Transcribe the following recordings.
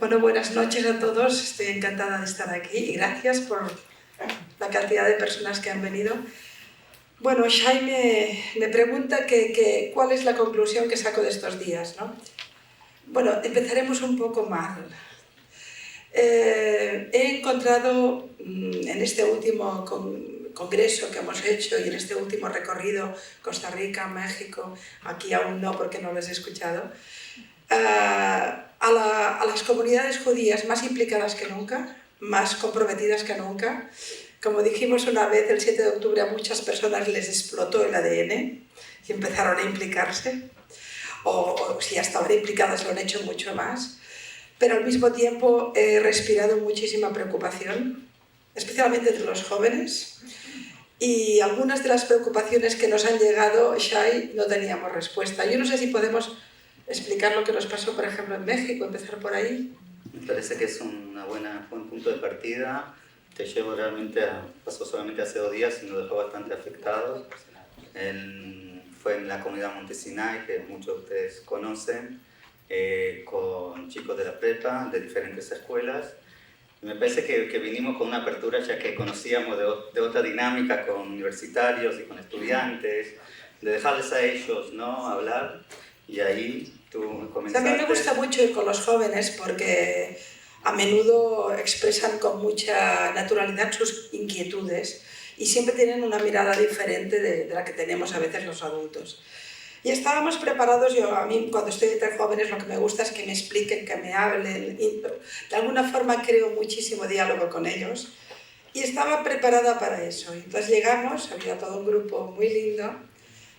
Bueno, buenas noches a todos. Estoy encantada de estar aquí y gracias por la cantidad de personas que han venido. Bueno, Shai me pregunta cuál es la conclusión que saco de estos días, ¿no? Bueno, empezaremos un poco mal. He encontrado en este último congreso que hemos hecho y en este último recorrido, Costa Rica, México, aquí aún no porque no los he escuchado, a las comunidades judías más implicadas que nunca, más comprometidas que nunca. Como dijimos una vez, el 7 de octubre a muchas personas les explotó el ADN y empezaron a implicarse, o si ya estaban implicadas lo han hecho mucho más, pero al mismo tiempo he respirado muchísima preocupación, especialmente entre los jóvenes, y algunas de las preocupaciones que nos han llegado, Shai, no teníamos respuesta. Yo no sé si podemos explicar lo que nos pasó, por ejemplo, en México, empezar por ahí. Me parece que es un buen punto de partida. Te llevo realmente pasó solamente hace 2 días y nos dejó bastante afectados. Fue en la comunidad Montesinay, que muchos de ustedes conocen, con chicos de la prepa, de diferentes escuelas. Y me parece que vinimos con una apertura ya que conocíamos de otra dinámica con universitarios y con estudiantes, de dejarles a ellos, ¿no?, hablar. Y ahí tú comenzaste... A mí me gusta mucho ir con los jóvenes porque a menudo expresan con mucha naturalidad sus inquietudes y siempre tienen una mirada diferente de la que tenemos a veces los adultos. Y estábamos preparados, a mí cuando estoy entre jóvenes lo que me gusta es que me expliquen, que me hablen, de alguna forma creo muchísimo diálogo con ellos y estaba preparada para eso. Entonces llegamos, había todo un grupo muy lindo,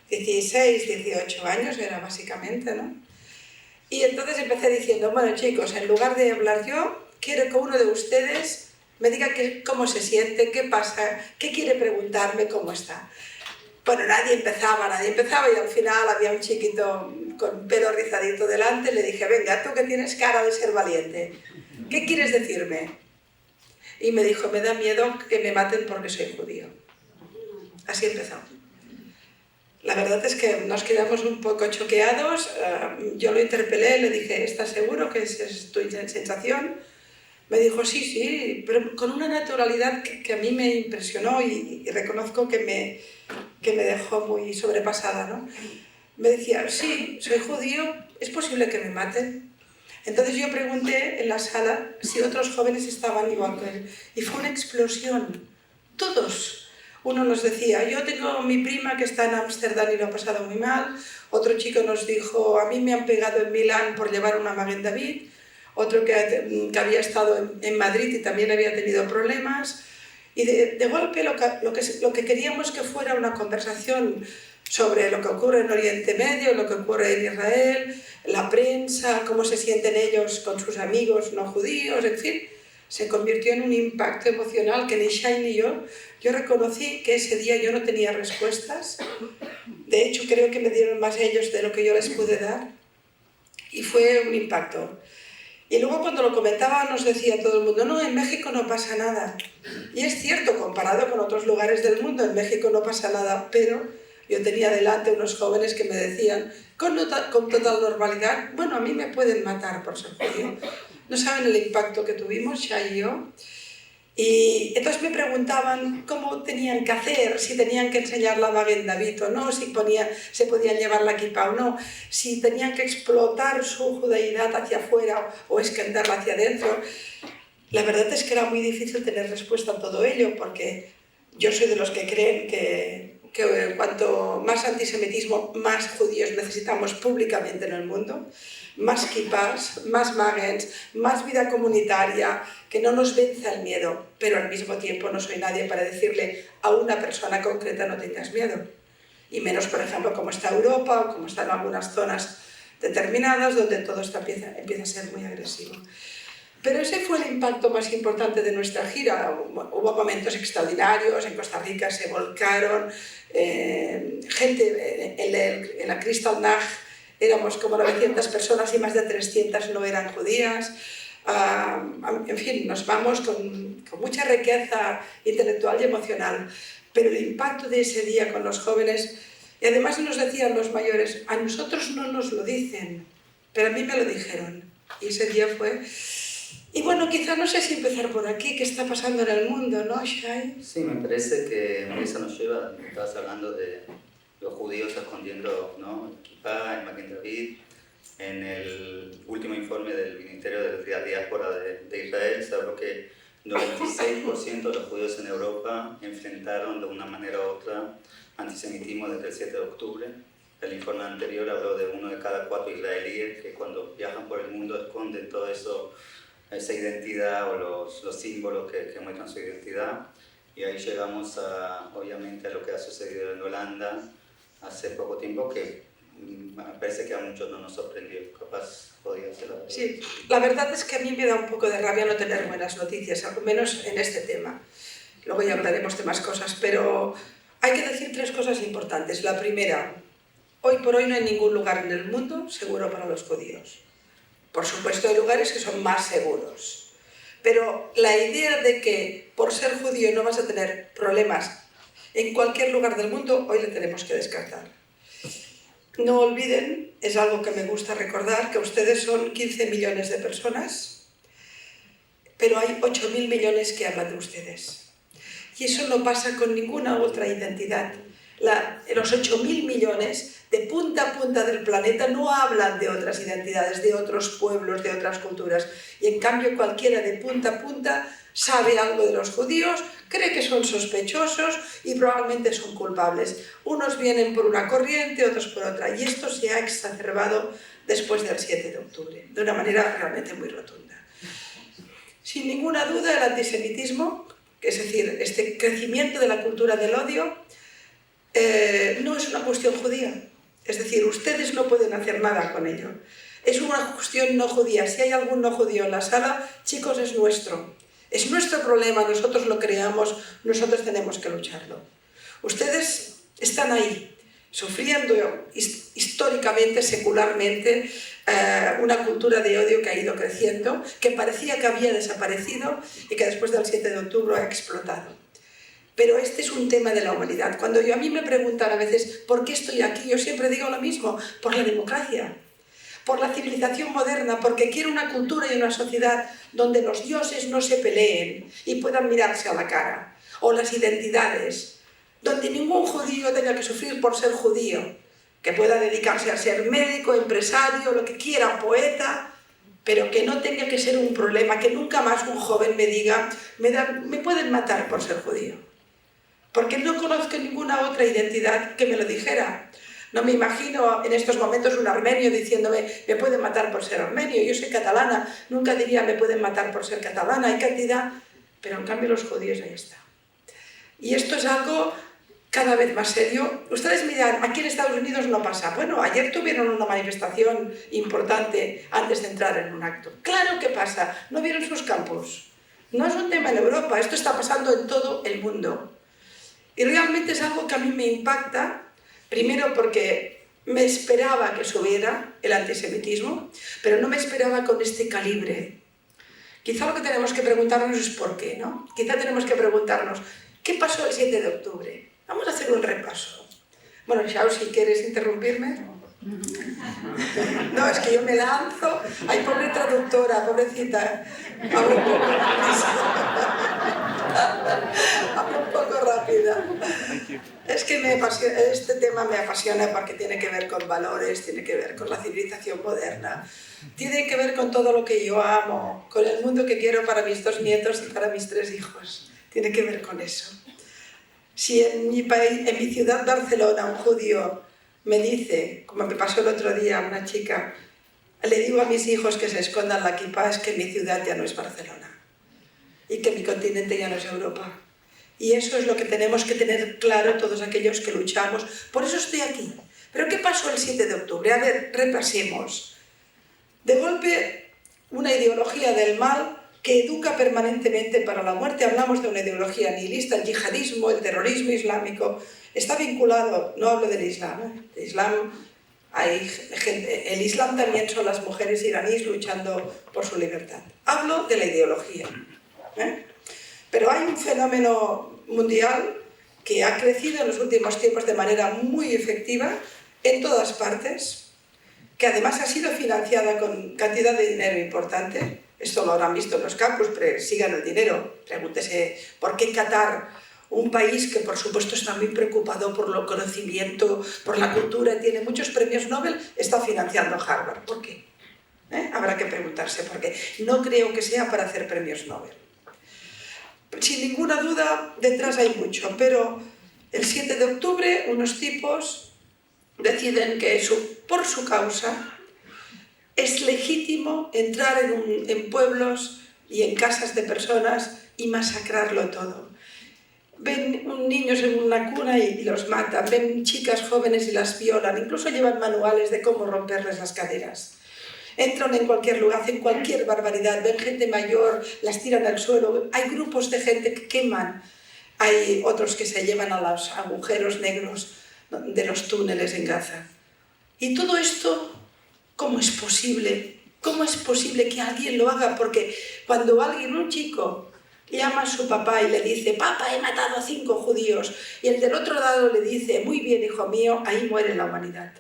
16, 18 años era básicamente, ¿no? Y entonces empecé diciendo, bueno chicos, en lugar de hablar yo, quiero que uno de ustedes me diga cómo se siente, qué pasa, qué quiere preguntarme, cómo está. Bueno, nadie empezaba y al final había un chiquito con pelo rizadito delante, le dije, venga, tú que tienes cara de ser valiente, ¿qué quieres decirme? Y me dijo, me da miedo que me maten porque soy judío. Así empezó. La verdad es que nos quedamos un poco choqueados, yo lo interpelé, le dije, ¿estás seguro que esa es tu sensación? Me dijo, sí, pero con una naturalidad que a mí me impresionó y reconozco que me dejó muy sobrepasada, ¿no? Me decía, sí, soy judío, ¿es posible que me maten? Entonces yo pregunté en la sala si otros jóvenes estaban igual que él y fue una explosión, todos. Uno nos decía, yo tengo mi prima que está en Ámsterdam y lo ha pasado muy mal. Otro chico nos dijo, a mí me han pegado en Milán por llevar una Magen David. Otro que había estado en Madrid y también había tenido problemas. Y de golpe lo que queríamos que fuera una conversación sobre lo que ocurre en Oriente Medio, lo que ocurre en Israel, la prensa, cómo se sienten ellos con sus amigos no judíos, en fin, se convirtió en un impacto emocional que ni Shai ni yo reconocí que ese día yo no tenía respuestas. De hecho, creo que me dieron más ellos de lo que yo les pude dar. Y fue un impacto. Y luego cuando lo comentaba nos decía todo el mundo, no, en México no pasa nada. Y es cierto, comparado con otros lugares del mundo, en México no pasa nada, pero yo tenía delante unos jóvenes que me decían con total normalidad, bueno, a mí me pueden matar por ser judío. No saben el impacto que tuvimos, Shai y yo. Y entonces me preguntaban cómo tenían que hacer, si tenían que enseñar la Magen David o no, si se podían llevar la kippah o no, si tenían que explotar su judaidad hacia afuera o esconderla hacia adentro. La verdad es que era muy difícil tener respuesta a todo ello, porque yo soy de los que creen que cuanto más antisemitismo, más judíos necesitamos públicamente en el mundo, más kippahs, más magens, más vida comunitaria, que no nos venza el miedo, pero al mismo tiempo no soy nadie para decirle a una persona concreta no tengas miedo. Y menos, por ejemplo, como está Europa o como están algunas zonas determinadas donde todo esto empieza a ser muy agresivo. Pero ese fue el impacto más importante de nuestra gira. Hubo momentos extraordinarios, en Costa Rica se volcaron, gente en la Crystal Nag, éramos como 900 personas y más de 300 no eran judías. En fin, nos vamos con mucha riqueza intelectual y emocional, pero el impacto de ese día con los jóvenes, y además nos decían los mayores, a nosotros no nos lo dicen, pero a mí me lo dijeron. Y ese día fue Y bueno, quizá no sé si empezar por aquí, qué está pasando en el mundo, ¿no, Shai? Sí, me parece que eso nos lleva, estabas hablando de los judíos escondiendo, ¿no?, el Kipá, el Maguen David. En el último informe del Ministerio de la Diáspora de Israel se habló que 96% de los judíos en Europa enfrentaron de una manera u otra antisemitismo desde el 7 de octubre. El informe anterior habló de 1 de cada 4 israelíes que cuando viajan por el mundo esconden todo eso, esa identidad o los símbolos que muestran su identidad. Y ahí llegamos obviamente a lo que ha sucedido en Holanda hace poco tiempo, que me parece que a muchos no nos sorprendió. Capaz podía ser la verdad. Sí, la verdad es que a mí me da un poco de rabia no tener buenas noticias, al menos en este tema. Luego ya hablaremos de más cosas, pero hay que decir 3 cosas importantes. La primera, hoy por hoy no hay ningún lugar en el mundo seguro para los judíos. Por supuesto hay lugares que son más seguros, pero la idea de que por ser judío no vas a tener problemas en cualquier lugar del mundo, hoy le tenemos que descartar. No olviden, es algo que me gusta recordar, que ustedes son 15 millones de personas, pero hay 8.000 millones que hablan de ustedes. Y eso no pasa con ninguna otra identidad. Los 8.000 millones de punta a punta del planeta no hablan de otras identidades, de otros pueblos, de otras culturas. Y en cambio cualquiera de punta a punta sabe algo de los judíos, cree que son sospechosos y probablemente son culpables. Unos vienen por una corriente, otros por otra. Y esto se ha exacerbado después del 7 de octubre, de una manera realmente muy rotunda. Sin ninguna duda, el antisemitismo, es decir, este crecimiento de la cultura del odio, no es una cuestión judía. Es decir, ustedes no pueden hacer nada con ello. Es una cuestión no judía. Si hay algún no judío en la sala, chicos, es nuestro. Es nuestro problema, nosotros lo creamos, nosotros tenemos que lucharlo. Ustedes están ahí, sufriendo históricamente, secularmente, una cultura de odio que ha ido creciendo, que parecía que había desaparecido y que después del 7 de octubre ha explotado. Pero este es un tema de la humanidad. Cuando a mí me preguntan a veces ¿por qué estoy aquí?, yo siempre digo lo mismo: por la democracia, por la civilización moderna, porque quiero una cultura y una sociedad donde los dioses no se peleen y puedan mirarse a la cara, o las identidades, donde ningún judío tenga que sufrir por ser judío, que pueda dedicarse a ser médico, empresario, lo que quiera, poeta, pero que no tenga que ser un problema, que nunca más un joven me diga me pueden matar por ser judío. Porque no conozco ninguna otra identidad que me lo dijera. No me imagino en estos momentos un armenio diciéndome me pueden matar por ser armenio, yo soy catalana, nunca diría me pueden matar por ser catalana, hay cantidad, pero en cambio los judíos ahí está. Y esto es algo cada vez más serio. Ustedes miran, aquí en Estados Unidos no pasa. Bueno, ayer tuvieron una manifestación importante antes de entrar en un acto. Claro que pasa, ¿no vieron sus campos? No es un tema en Europa, esto está pasando en todo el mundo. Y realmente es algo que a mí me impacta, primero porque me esperaba que subiera el antisemitismo, pero no me esperaba con este calibre. Quizá lo que tenemos que preguntarnos es por qué, ¿no? Quizá tenemos que preguntarnos, ¿qué pasó el 7 de octubre? Vamos a hacer un repaso. Bueno, Xiao, si quieres interrumpirme. No, es que yo me lanzo. Ay, pobre traductora, pobrecita. Hablo un poco rápida. Es que este tema me apasiona porque tiene que ver con valores, tiene que ver con la civilización moderna, tiene que ver con todo lo que yo amo, con el mundo que quiero para mis 2 nietos y para mis 3 hijos. Tiene que ver con eso. Si en mi país, en mi ciudad Barcelona, un judío me dice, como me pasó el otro día una chica, le digo a mis hijos que se escondan la kipá, es que mi ciudad ya no es Barcelona y que mi continente ya no es Europa. Y eso es lo que tenemos que tener claro todos aquellos que luchamos. Por eso estoy aquí. ¿Pero qué pasó el 7 de octubre? A ver, repasemos. De golpe, una ideología del mal que educa permanentemente para la muerte. Hablamos de una ideología nihilista, el yihadismo, el terrorismo islámico. Está vinculado, no hablo del Islam, el Islam también son las mujeres iraníes luchando por su libertad. Hablo de la ideología. Pero hay un fenómeno mundial que ha crecido en los últimos tiempos de manera muy efectiva en todas partes, que además ha sido financiada con cantidad de dinero importante. esto lo habrán visto en los campus, pero sigan el dinero. Pregúntese, ¿por qué Qatar, un país que por supuesto está muy preocupado por el conocimiento, por la cultura, tiene muchos premios Nobel, está financiando Harvard? ¿Por qué? Habrá que preguntarse por qué. No creo que sea para hacer premios Nobel. Sin ninguna duda, detrás hay mucho, pero el 7 de octubre unos tipos deciden que por su causa es legítimo entrar en pueblos y en casas de personas y masacrarlo todo. Ven niños en una cuna y los matan, ven chicas jóvenes y las violan, incluso llevan manuales de cómo romperles las caderas. Entran en cualquier lugar, hacen cualquier barbaridad, ven gente mayor, las tiran al suelo, hay grupos de gente que queman, hay otros que se llevan a los agujeros negros de los túneles en Gaza. Y todo esto, ¿cómo es posible? ¿Cómo es posible que alguien lo haga? Porque cuando alguien, un chico, llama a su papá y le dice, papá, he matado a 5 judíos, y el del otro lado le dice, muy bien, hijo mío, ahí muere la humanidad.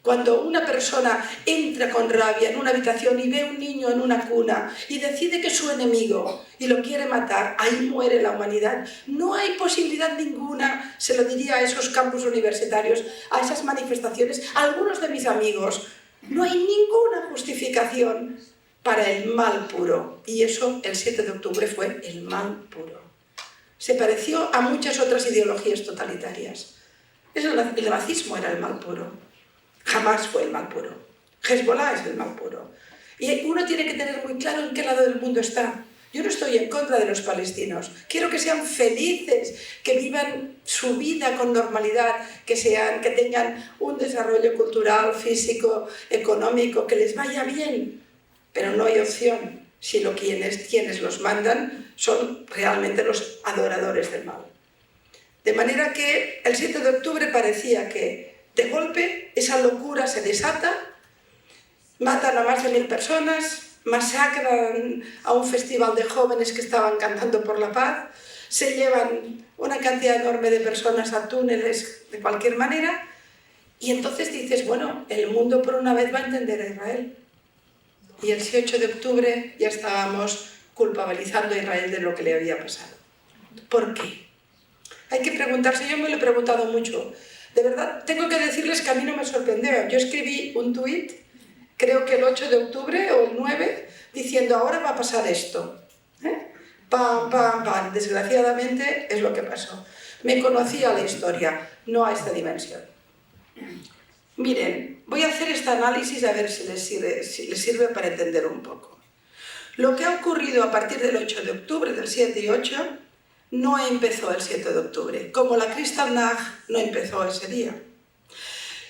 Cuando una persona entra con rabia en una habitación y ve a un niño en una cuna y decide que es su enemigo y lo quiere matar, ahí muere la humanidad. No hay posibilidad ninguna, se lo diría a esos campus universitarios, a esas manifestaciones, a algunos de mis amigos, no hay ninguna justificación para el mal puro. Y eso, el 7 de octubre, fue el mal puro. Se pareció a muchas otras ideologías totalitarias. El nazismo era el mal puro. Jamás fue el mal puro. Hezbollah es el mal puro. Y uno tiene que tener muy claro en qué lado del mundo está. Yo no estoy en contra de los palestinos. Quiero que sean felices, que vivan su vida con normalidad, que tengan un desarrollo cultural, físico, económico, que les vaya bien. Pero no hay opción si quienes los mandan son realmente los adoradores del mal. De manera que el 7 de octubre parecía que de golpe esa locura se desata, matan a más de 1000 personas, masacran a un festival de jóvenes que estaban cantando por la paz, se llevan una cantidad enorme de personas a túneles de cualquier manera, y entonces dices, bueno, el mundo por una vez va a entender a Israel. Y el 8 de octubre ya estábamos culpabilizando a Israel de lo que le había pasado. ¿Por qué? Hay que preguntarse, yo me lo he preguntado mucho. De verdad, tengo que decirles que a mí no me sorprendió. Yo escribí un tuit, creo que el 8 de octubre o el 9, diciendo, ahora va a pasar esto. Pam, pam, pam. Desgraciadamente es lo que pasó. Me conocía la historia, no a esta dimensión. Miren, voy a hacer este análisis a ver si les sirve para entender un poco. Lo que ha ocurrido a partir del 8 de octubre, del 7 y 8, no empezó el 7 de octubre, como la Kristallnacht no empezó ese día.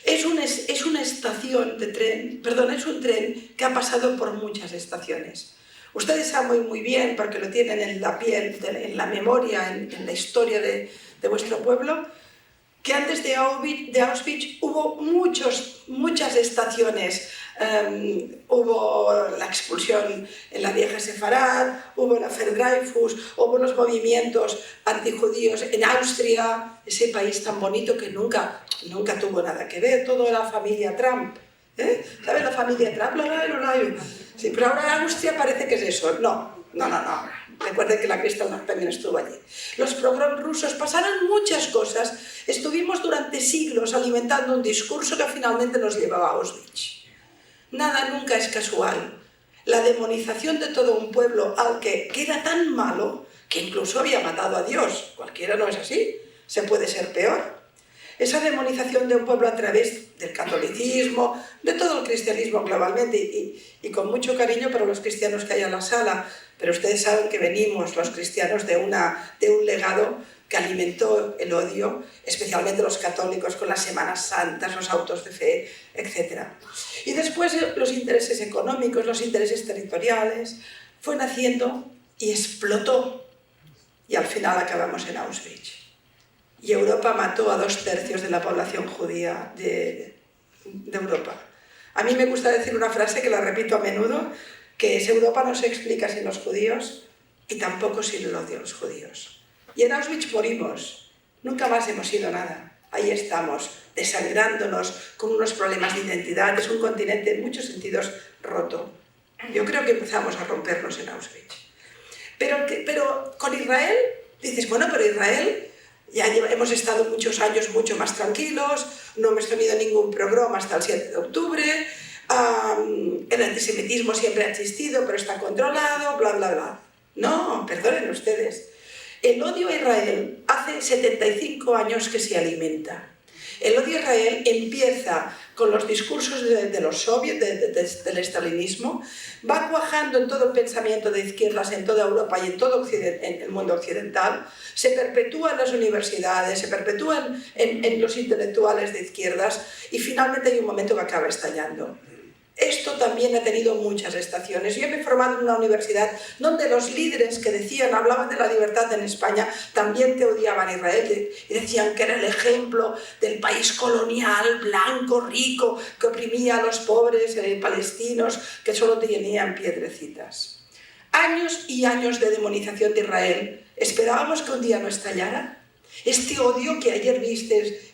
Es una estación de tren, perdón, es un tren que ha pasado por muchas estaciones. Ustedes saben muy bien, porque lo tienen en la piel, en la memoria, en la historia de vuestro pueblo, que antes de Auschwitz hubo muchas estaciones. Hubo la expulsión en la vieja Sefarad, hubo la Dreyfus, hubo los movimientos antijudíos en Austria, ese país tan bonito que nunca tuvo nada que ver, todo era la familia Trump. ¿Sabes la familia Trump? Sí, pero ahora Austria parece que es eso. No. Recuerden que la Kristallnacht también estuvo allí. Los pogroms rusos, pasaron muchas cosas. Estuvimos durante siglos alimentando un discurso que finalmente nos llevaba a Auschwitz. Nada nunca es casual. La demonización de todo un pueblo al que era tan malo que incluso había matado a Dios. Cualquiera no es así. Se puede ser peor. Esa demonización de un pueblo a través del catolicismo, de todo el cristianismo globalmente, y con mucho cariño para los cristianos que hay en la sala, pero ustedes saben que venimos los cristianos de un legado que alimentó el odio, especialmente los católicos con las Semanas Santas, los autos de fe, etc. Y después los intereses económicos, los intereses territoriales, fue naciendo y explotó, y al final acabamos en Auschwitz. Y Europa mató a 2/3 de la población judía de Europa. A mí me gusta decir una frase que la repito a menudo, que es: Europa no se explica sin los judíos y tampoco sin el odio a los judíos. Y en Auschwitz morimos, nunca más hemos sido nada. Ahí estamos, desangrándonos, con unos problemas de identidad. Es un continente en muchos sentidos roto. Yo creo que empezamos a rompernos en Auschwitz. Pero con Israel, dices, bueno, pero Israel, hemos estado muchos años mucho más tranquilos, no hemos tenido ningún programa hasta el 7 de octubre, el antisemitismo siempre ha existido, pero está controlado, bla, bla, bla. No, perdonen ustedes. El odio a Israel hace 75 años que se alimenta. El odio a Israel empieza con los discursos de los soviets, del estalinismo, va cuajando en todo el pensamiento de izquierdas en toda Europa y en todo en el mundo occidental, se perpetúa en las universidades, se perpetúa en los intelectuales de izquierdas y finalmente hay un momento que acaba estallando. Esto también ha tenido muchas estaciones. Yo me he formado en una universidad donde los líderes que hablaban de la libertad en España, también te odiaban a Israel y decían que era el ejemplo del país colonial, blanco, rico, que oprimía a los pobres palestinos, que solo tenían piedrecitas. Años y años de demonización de Israel. ¿Esperábamos que un día no estallara? Este odio que ayer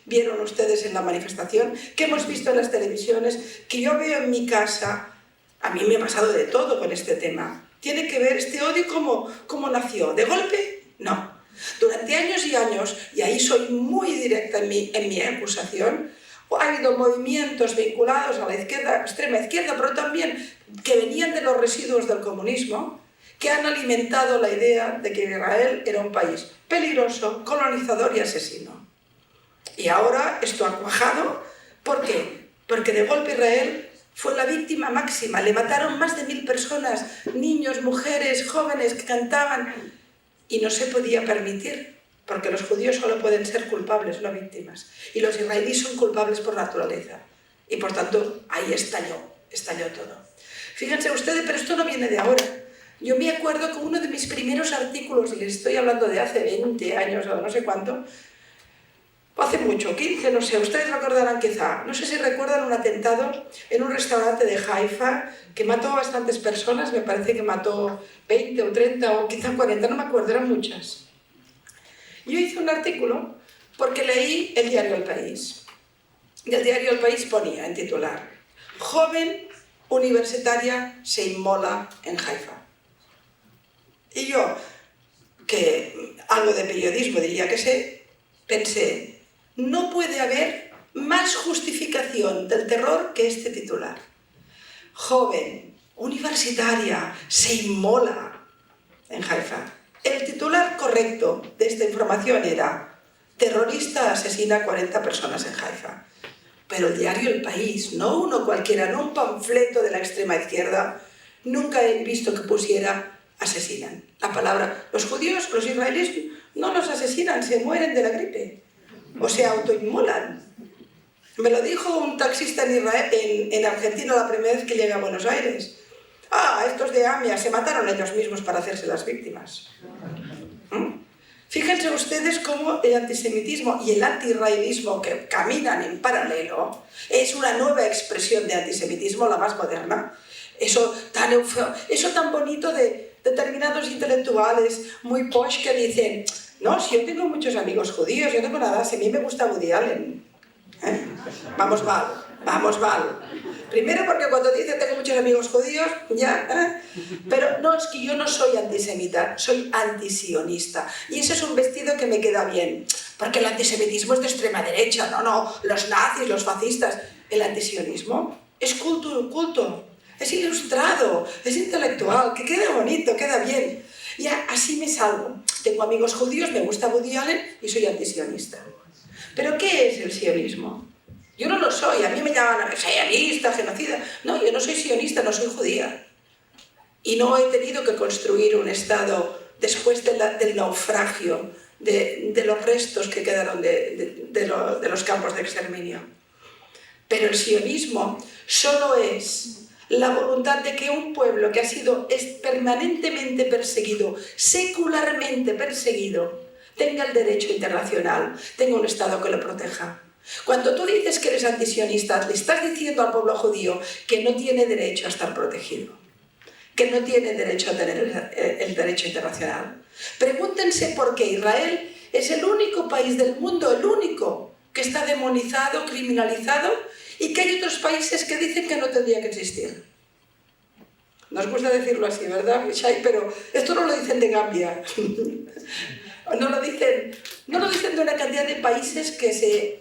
vieron ustedes en la manifestación, que hemos visto en las televisiones, que yo veo en mi casa, a mí me ha pasado de todo con este tema. ¿Tiene que ver este odio cómo nació? ¿De golpe? No. Durante años y años, y ahí soy muy directa en mi acusación, ha habido movimientos vinculados a la izquierda, extrema izquierda, pero también que venían de los residuos del comunismo, que han alimentado la idea de que Israel era un país peligroso, colonizador y asesino. Y ahora esto ha cuajado. ¿Por qué? Porque de golpe Israel fue la víctima máxima. Le mataron más de 1000 personas, niños, mujeres, jóvenes que cantaban. Y no se podía permitir, porque los judíos solo pueden ser culpables, no víctimas. Y los israelíes son culpables por naturaleza. Y por tanto, ahí estalló todo. Fíjense ustedes, pero esto no viene de ahora. Yo me acuerdo que uno de mis primeros artículos, y les estoy hablando de hace 20 años o no sé cuánto, hace mucho, 15, no sé, ustedes recordarán quizá, no sé si recuerdan un atentado en un restaurante de Haifa que mató a bastantes personas, me parece que mató 20 o 30 o quizá 40, no me acuerdo, eran muchas. Yo hice un artículo porque leí el diario El País. Y el diario El País ponía en titular: joven universitaria se inmola en Haifa. Y yo, que algo de periodismo diría que sé, pensé, no puede haber más justificación del terror que este titular. Joven, universitaria, se inmola en Haifa. El titular correcto de esta información era: terrorista asesina a 40 personas en Haifa. Pero el diario El País, no uno cualquiera, no un panfleto de la extrema izquierda, nunca he visto que pusiera asesinan. La palabra, los judíos, los israelíes, no los asesinan, se mueren de la gripe. O se autoinmolan. Me lo dijo un taxista en Argentina la primera vez que llegué a Buenos Aires. Estos de AMIA se mataron ellos mismos para hacerse las víctimas. Fíjense ustedes cómo el antisemitismo y el anti-israelismo, que caminan en paralelo, es una nueva expresión de antisemitismo, la más moderna. Eso tan bonito de determinados intelectuales muy posh que dicen: no, si yo tengo muchos amigos judíos, yo no tengo nada, si a mí me gusta Woody Allen. Vamos mal. Primero porque cuando dice tengo muchos amigos judíos, pero no, es que yo no soy antisemita, soy antisionista. Y ese es un vestido que me queda bien, porque el antisemitismo es de extrema derecha, no, los nazis, los fascistas. El antisionismo es culto. Es ilustrado, es intelectual, que queda bonito, queda bien. Y así me salgo. Tengo amigos judíos, me gusta Woody Allen y soy antisionista. ¿Pero qué es el sionismo? Yo no lo soy, a mí me llaman sionista, genocida. No, yo no soy sionista, no soy judía. Y no he tenido que construir un Estado después del naufragio, de los restos que quedaron de los campos de exterminio. Pero el sionismo solo es la voluntad de que un pueblo que ha sido permanentemente perseguido, secularmente perseguido, tenga el derecho internacional, tenga un Estado que lo proteja. Cuando tú dices que eres antisionista, le estás diciendo al pueblo judío que no tiene derecho a estar protegido, que no tiene derecho a tener el derecho internacional. Pregúntense por qué Israel es el único país del mundo, el único, que está demonizado, criminalizado, y que hay otros países que dicen que no tendría que existir. Nos gusta decirlo así, ¿verdad, Shai? Pero esto no lo dicen de Gambia. No lo dicen de una cantidad de países que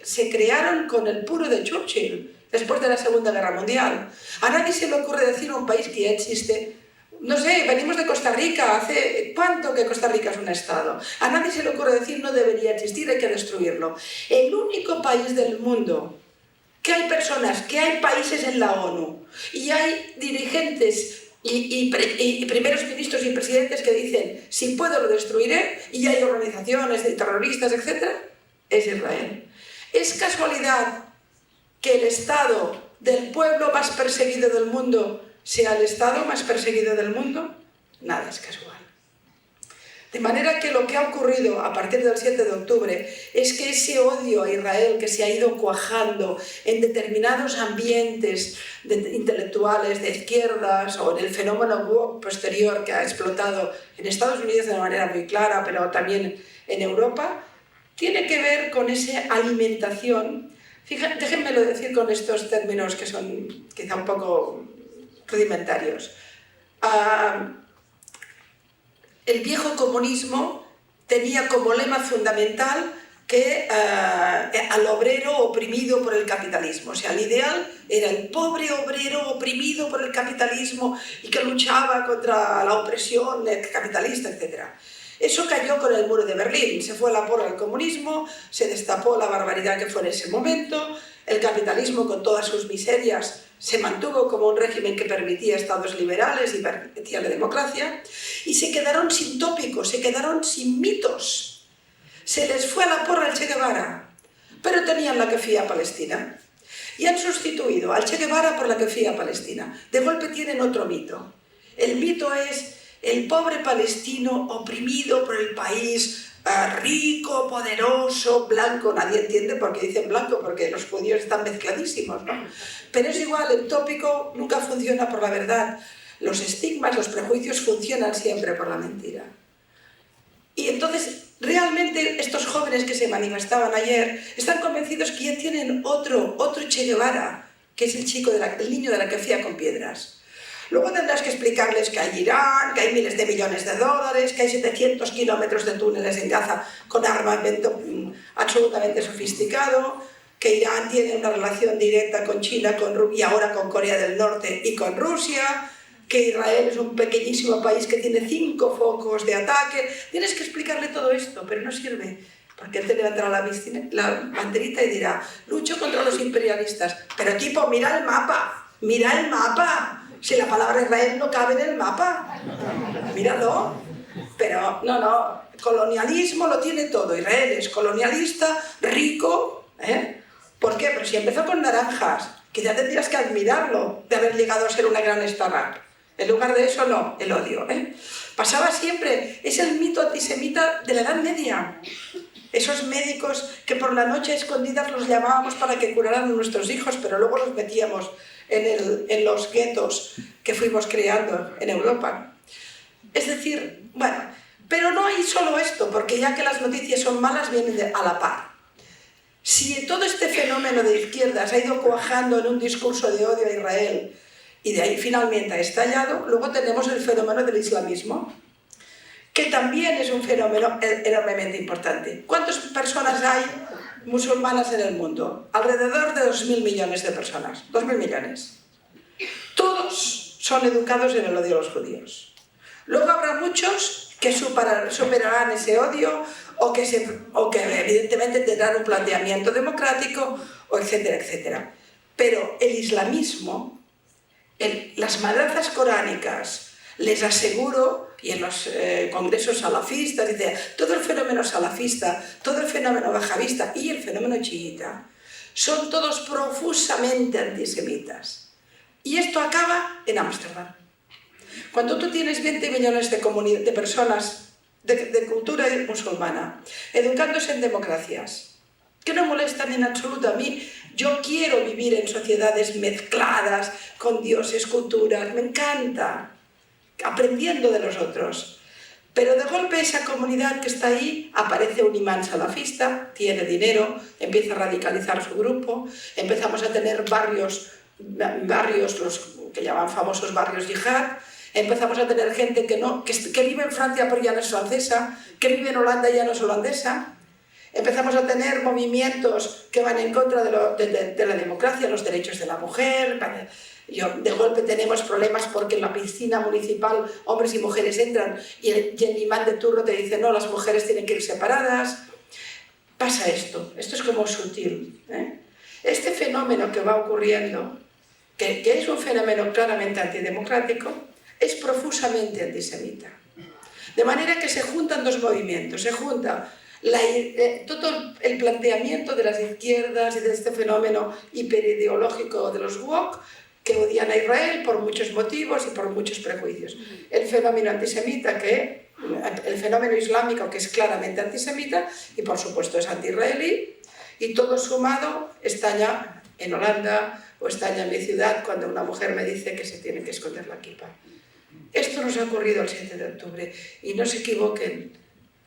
se crearon con el puro de Churchill después de la Segunda Guerra Mundial. A nadie se le ocurre decir un país que ya existe. No sé, venimos de Costa Rica, ¿hace cuánto que Costa Rica es un estado? A nadie se le ocurre decir no debería existir, hay que destruirlo. El único país del mundo que hay personas, que hay países en la ONU y hay dirigentes y primeros ministros y presidentes que dicen si puedo lo destruiré, y hay organizaciones de terroristas, etc., es Israel. ¿Es casualidad que el Estado del pueblo más perseguido del mundo sea el Estado más perseguido del mundo? Nada es casual. De manera que lo que ha ocurrido a partir del 7 de octubre es que ese odio a Israel que se ha ido cuajando en determinados ambientes intelectuales de izquierdas o en el fenómeno woke posterior que ha explotado en Estados Unidos de una manera muy clara, pero también en Europa, tiene que ver con esa alimentación. Déjenmelo decir con estos términos que son quizá un poco rudimentarios. El viejo comunismo tenía como lema fundamental que al obrero oprimido por el capitalismo. O sea, el ideal era el pobre obrero oprimido por el capitalismo y que luchaba contra la opresión capitalista, etc. Eso cayó con el muro de Berlín. Se fue a la porra el comunismo, se destapó la barbaridad que fue en ese momento, el capitalismo con todas sus miserias se mantuvo como un régimen que permitía estados liberales y permitía la democracia, y se quedaron sin tópicos, se quedaron sin mitos. Se les fue a la porra el Che Guevara, pero tenían la kefía palestina. Y han sustituido al Che Guevara por la kefía palestina. De golpe tienen otro mito. El mito es el pobre palestino oprimido por el país, rico, poderoso, blanco. Nadie entiende por qué dicen blanco, porque los judíos están mezcladísimos, ¿no? Pero es igual, el tópico nunca funciona por la verdad. Los estigmas, los prejuicios funcionan siempre por la mentira. Y entonces, realmente, estos jóvenes que se manifestaban ayer están convencidos que ya tienen otro Che Guevara, que es el niño de la kefía con piedras. Luego tendrás que explicarles que hay Irán, que hay miles de millones de dólares, que hay 700 kilómetros de túneles en Gaza con armamento absolutamente sofisticado, que Irán tiene una relación directa con China y ahora con Corea del Norte y con Rusia, que Israel es un pequeñísimo país que tiene 5 focos de ataque. Tienes que explicarle todo esto, pero no sirve, porque él te levantará la banderita y dirá, lucho contra los imperialistas. Pero tipo, mira el mapa, mira el mapa. Si la palabra Israel no cabe en el mapa, míralo. Pero no, colonialismo lo tiene todo. Israel es colonialista, rico, ¿Por qué? Pero si empezó con naranjas, quizá tendrías que admirarlo de haber llegado a ser una gran startup. En lugar de eso, no, el odio. Pasaba siempre, es el mito antisemita de la Edad Media. Esos médicos que por la noche a escondidas los llamábamos para que curaran a nuestros hijos, pero luego los metíamos en los guetos que fuimos creando en Europa. Es decir, bueno, pero no hay solo esto, porque ya que las noticias son malas, vienen a la par. Si todo este fenómeno de izquierdas ha ido cuajando en un discurso de odio a Israel y de ahí finalmente ha estallado, luego tenemos el fenómeno del islamismo, que también es un fenómeno enormemente importante. ¿Cuántas personas hay musulmanas en el mundo? Alrededor de 2.000 millones de personas. 2.000 millones. Todos son educados en el odio a los judíos. Luego habrá muchos que superarán ese odio o que evidentemente tendrán un planteamiento democrático, o etcétera, etcétera. Pero el islamismo, las madrazas coránicas, les aseguro, y en los congresos salafistas, todo el fenómeno salafista, todo el fenómeno wahabista y el fenómeno chiita, son todos profusamente antisemitas. Y esto acaba en Ámsterdam. Cuando tú tienes 20 millones de personas de cultura musulmana, educándose en democracias, que no molestan en absoluto a mí. Yo quiero vivir en sociedades mezcladas, con dioses, culturas, me encanta, aprendiendo de los otros. Pero de golpe esa comunidad que está ahí, aparece un imán salafista, tiene dinero, empieza a radicalizar su grupo, empezamos a tener barrios los que llaman famosos barrios yihad, Empezamos a tener gente que vive en Francia pero ya no es francesa, que vive en Holanda y ya no es holandesa. Empezamos a tener movimientos que van en contra de la democracia, los derechos de la mujer. De golpe tenemos problemas porque en la piscina municipal hombres y mujeres entran y el imán de turno te dice no, las mujeres tienen que ir separadas. Pasa esto es como sutil, ¿eh? Este fenómeno que va ocurriendo, que es un fenómeno claramente antidemocrático, es profusamente antisemita. De manera que se juntan dos movimientos, se junta todo el planteamiento de las izquierdas y de este fenómeno hiperideológico de los woke, que odian a Israel por muchos motivos y por muchos prejuicios. El fenómeno antisemita, el fenómeno islámico, que es claramente antisemita y por supuesto es anti-israelí, y todo sumado estalla en Holanda o estalla en mi ciudad cuando una mujer me dice que se tiene que esconder la kippah. Esto nos ha ocurrido el 7 de octubre y no se equivoquen,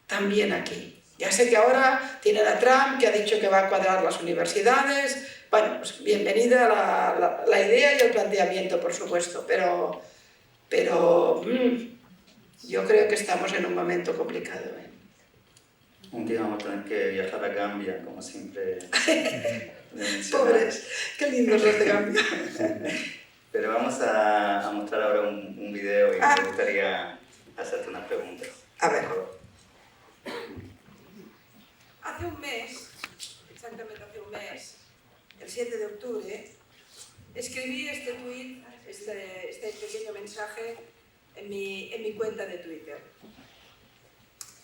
también aquí. Ya sé que ahora tienen a Trump que ha dicho que va a cuadrar las universidades. Bueno, pues bienvenida la idea y el planteamiento, por supuesto, pero yo creo que estamos en un momento complicado, ¿eh? Un día vamos a tener que viajar a Gambia, como siempre. Pobres, qué lindos los de Gambia. Pero vamos a mostrar ahora un video y me gustaría hacerte unas preguntas. A ver. Hace un mes, exactamente hace un mes, el 7 de octubre, escribí este tuit, este pequeño mensaje en mi cuenta de Twitter.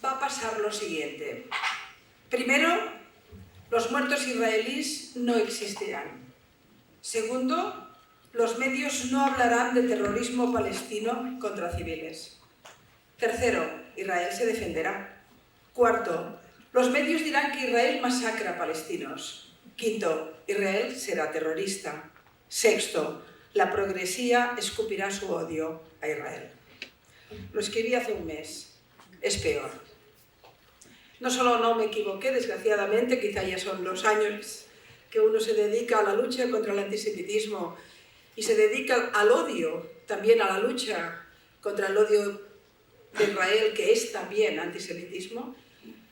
Va a pasar lo siguiente. Primero, los muertos israelíes no existirán. Segundo, los medios no hablarán de terrorismo palestino contra civiles. Tercero, Israel se defenderá. Cuarto, los medios dirán que Israel masacra a palestinos. Quinto, Israel será terrorista. Sexto, la progresía escupirá su odio a Israel. Lo escribí hace un mes. Es peor. No solo no me equivoqué, desgraciadamente, quizá ya son los años que uno se dedica a la lucha contra el antisemitismo y se dedica al odio, también a la lucha contra el odio de Israel, que es también antisemitismo,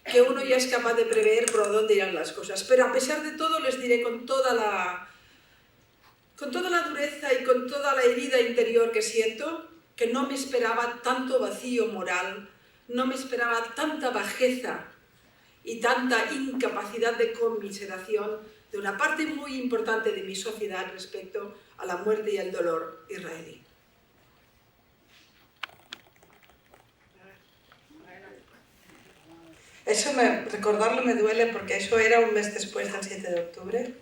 que uno ya es capaz de prever por dónde irán las cosas. Pero a pesar de todo, les diré con toda la dureza y con toda la herida interior que siento, que no me esperaba tanto vacío moral, no me esperaba tanta bajeza y tanta incapacidad de conmiseración de una parte muy importante de mi sociedad respecto a la muerte y el dolor israelí. Eso recordarlo me duele porque eso era un mes después del 7 de octubre.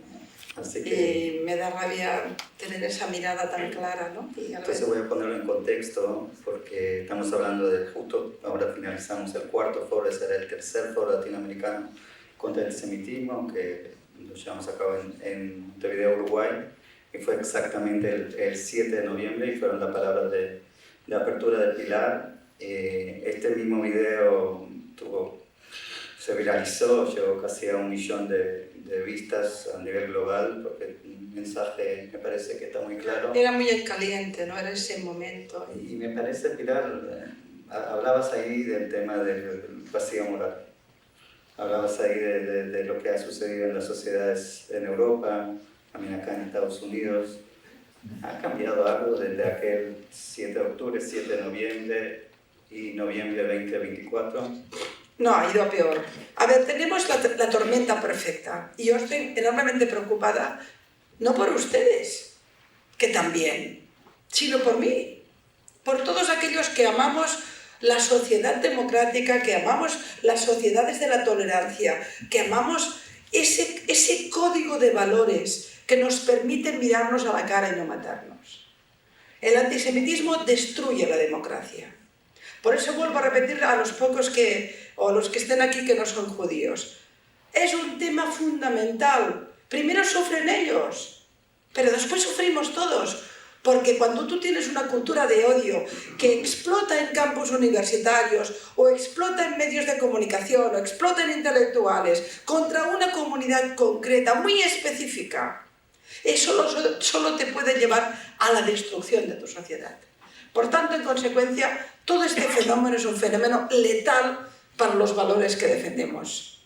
Así que, y me da rabia tener esa mirada tan clara, ¿no? Entonces voy a ponerlo en contexto porque estamos hablando de justo, ahora finalizamos el cuarto foro, será el tercer foro latinoamericano contra el antisemitismo que lo llevamos a cabo en Montevideo, Uruguay, y fue exactamente el 7 de noviembre y fueron las palabras de apertura del Pilar. Este mismo video se viralizó, llegó casi a 1 millón de vistas a nivel global, porque el mensaje me parece que está muy claro. Era muy en caliente, ¿no? Era ese momento. Y me parece, Pilar, hablabas ahí del tema del vacío moral. Hablabas ahí de lo que ha sucedido en las sociedades en Europa, también acá en Estados Unidos. ¿Ha cambiado algo desde aquel 7 de octubre, 7 de noviembre y noviembre 2024? No, ha ido a peor. A ver, tenemos la tormenta perfecta y yo estoy enormemente preocupada, no por ustedes, que también, sino por mí, por todos aquellos que amamos la sociedad democrática, que amamos las sociedades de la tolerancia, que amamos ese código de valores que nos permiten mirarnos a la cara y no matarnos. El antisemitismo destruye la democracia. Por eso vuelvo a repetir a los pocos o los que estén aquí que no son judíos. Es un tema fundamental. Primero sufren ellos, pero después sufrimos todos. Porque cuando tú tienes una cultura de odio que explota en campus universitarios, o explota en medios de comunicación, o explota en intelectuales, contra una comunidad concreta, muy específica, eso solo te puede llevar a la destrucción de tu sociedad. Por tanto, en consecuencia, todo este fenómeno es un fenómeno letal para los valores que defendemos.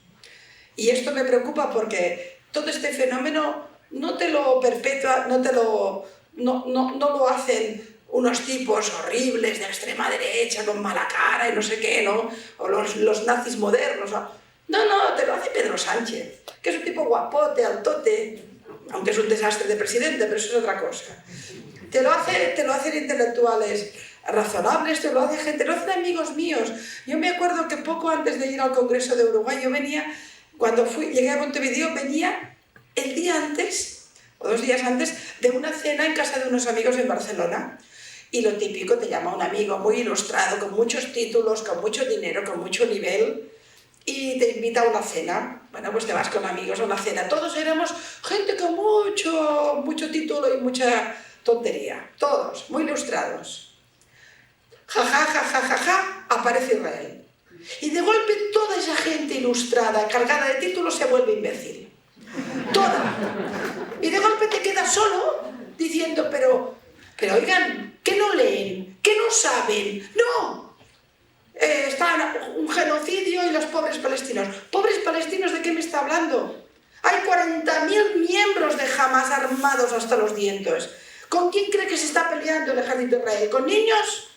Y esto me preocupa porque todo este fenómeno no te lo perpetúa, no lo hacen unos tipos horribles de extrema derecha con mala cara y no sé qué, ¿no? O los nazis modernos. No, te lo hace Pedro Sánchez, que es un tipo guapote, altote, aunque es un desastre de presidente, pero eso es otra cosa. Te lo hacen intelectuales razonables, te lo hacen amigos míos. Yo me acuerdo que poco antes de ir al Congreso de Uruguay, yo venía, cuando llegué a Montevideo, venía el día antes, o 2 días antes, de una cena en casa de unos amigos en Barcelona. Y lo típico, te llama un amigo muy ilustrado, con muchos títulos, con mucho dinero, con mucho nivel, y te invita a una cena. Bueno, pues te vas con amigos a una cena. Todos éramos gente con mucho título y mucha tontería. Todos, muy ilustrados. Ja, aparece Israel. Y de golpe toda esa gente ilustrada, cargada de títulos, se vuelve imbécil. Toda. Y de golpe te quedas solo diciendo, pero oigan, ¿qué no leen? ¿Qué no saben? ¡No! Está un genocidio y los pobres palestinos. ¿Pobres palestinos de qué me está hablando? Hay 40.000 miembros de Hamas armados hasta los dientes. ¿Con quién cree que se está peleando el ejército de Israel? ¿Con niños?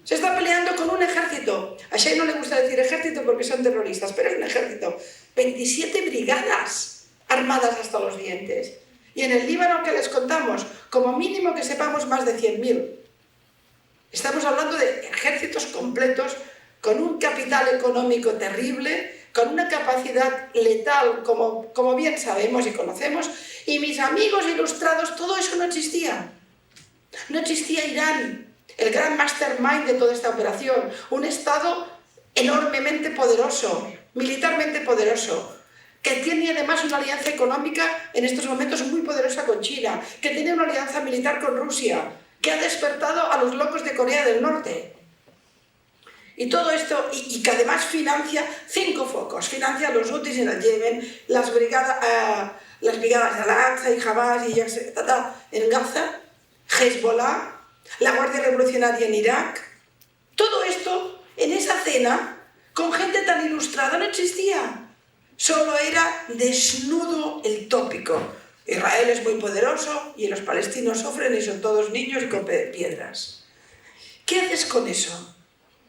Se está peleando con un ejército. A Shai no le gusta decir ejército porque son terroristas, pero es un ejército. 27 brigadas armadas hasta los dientes. Y en el Líbano, que les contamos, como mínimo que sepamos, más de 100.000. Estamos hablando de ejércitos completos, con un capital económico terrible, con una capacidad letal, como bien sabemos y conocemos, y mis amigos ilustrados, todo eso no existía. No existía Irán, el gran mastermind de toda esta operación, un Estado enormemente poderoso, militarmente poderoso, que tiene además una alianza económica en estos momentos muy poderosa con China, que tiene una alianza militar con Rusia, que ha despertado a los locos de Corea del Norte. Y todo esto, y que además financia 5 focos, financia a los Houthis en el Yemen, las brigadas de Al-Aqsa y Hamas y en Gaza, Hezbollah, la Guardia Revolucionaria en Irak. Todo esto en esa cena, con gente tan ilustrada, no existía. Solo era desnudo el tópico. Israel es muy poderoso y los palestinos sufren y son todos niños y con piedras. ¿Qué haces con eso?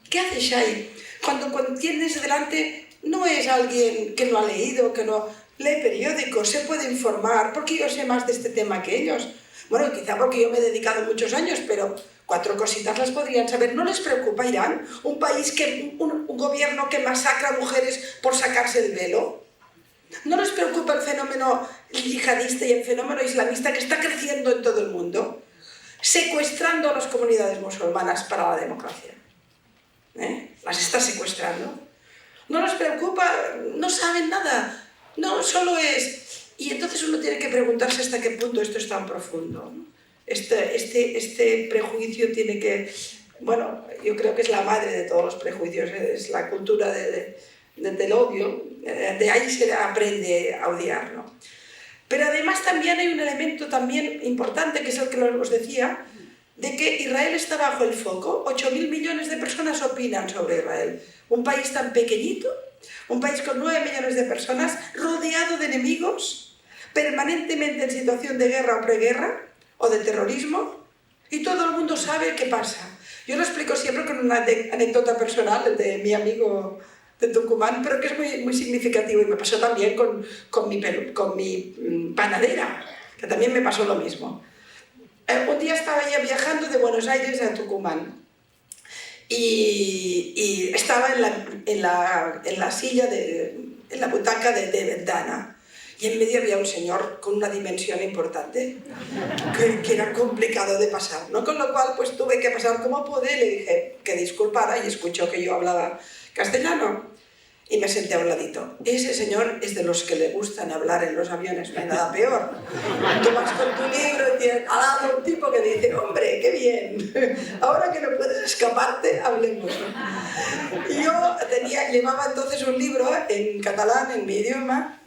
¿Qué hace Shai? Cuando tienes delante, no es alguien que no ha leído, que no lee periódicos, se puede informar, porque yo sé más de este tema que ellos. Bueno, quizá porque yo me he dedicado muchos años, pero 4 cositas las podrían saber. ¿No les preocupa Irán? Un país un gobierno que masacra a mujeres por sacarse el velo. ¿No les preocupa el fenómeno yihadista y el fenómeno islamista que está creciendo en todo el mundo? Secuestrando a las comunidades musulmanas para la democracia. Las está secuestrando. No les preocupa, no saben nada. No, solo es... Y entonces uno tiene que preguntarse hasta qué punto esto es tan profundo, ¿no? Este prejuicio tiene que... Bueno, yo creo que es la madre de todos los prejuicios, es la cultura del odio, de ahí se aprende a odiar, ¿no? Pero además también hay un elemento también importante, que es el que os decía, de que Israel está bajo el foco. 8.000 millones de personas opinan sobre Israel. Un país tan pequeñito, un país con 9 millones de personas, rodeado de enemigos, permanentemente en situación de guerra o preguerra, o de terrorismo, y todo el mundo sabe qué pasa. Yo lo explico siempre con una anécdota personal de mi amigo de Tucumán, pero que es muy significativo, y me pasó también con mi panadera, que también me pasó lo mismo. Un día estaba ya viajando de Buenos Aires a Tucumán y estaba en la silla, en la butaca de ventana, y en medio había un señor con una dimensión importante que era complicado de pasar, ¿no? Con lo cual pues tuve que pasar como pude, le dije que disculpara y escuchó que yo hablaba castellano. Y me senté a un ladito. Ese señor es de los que le gustan hablar en los aviones, no hay nada peor. Tú vas con tu libro y tienes al lado un tipo que dice, hombre, qué bien, ahora que no puedes escaparte, hablemos. Y yo llevaba entonces un libro en catalán, en mi idioma,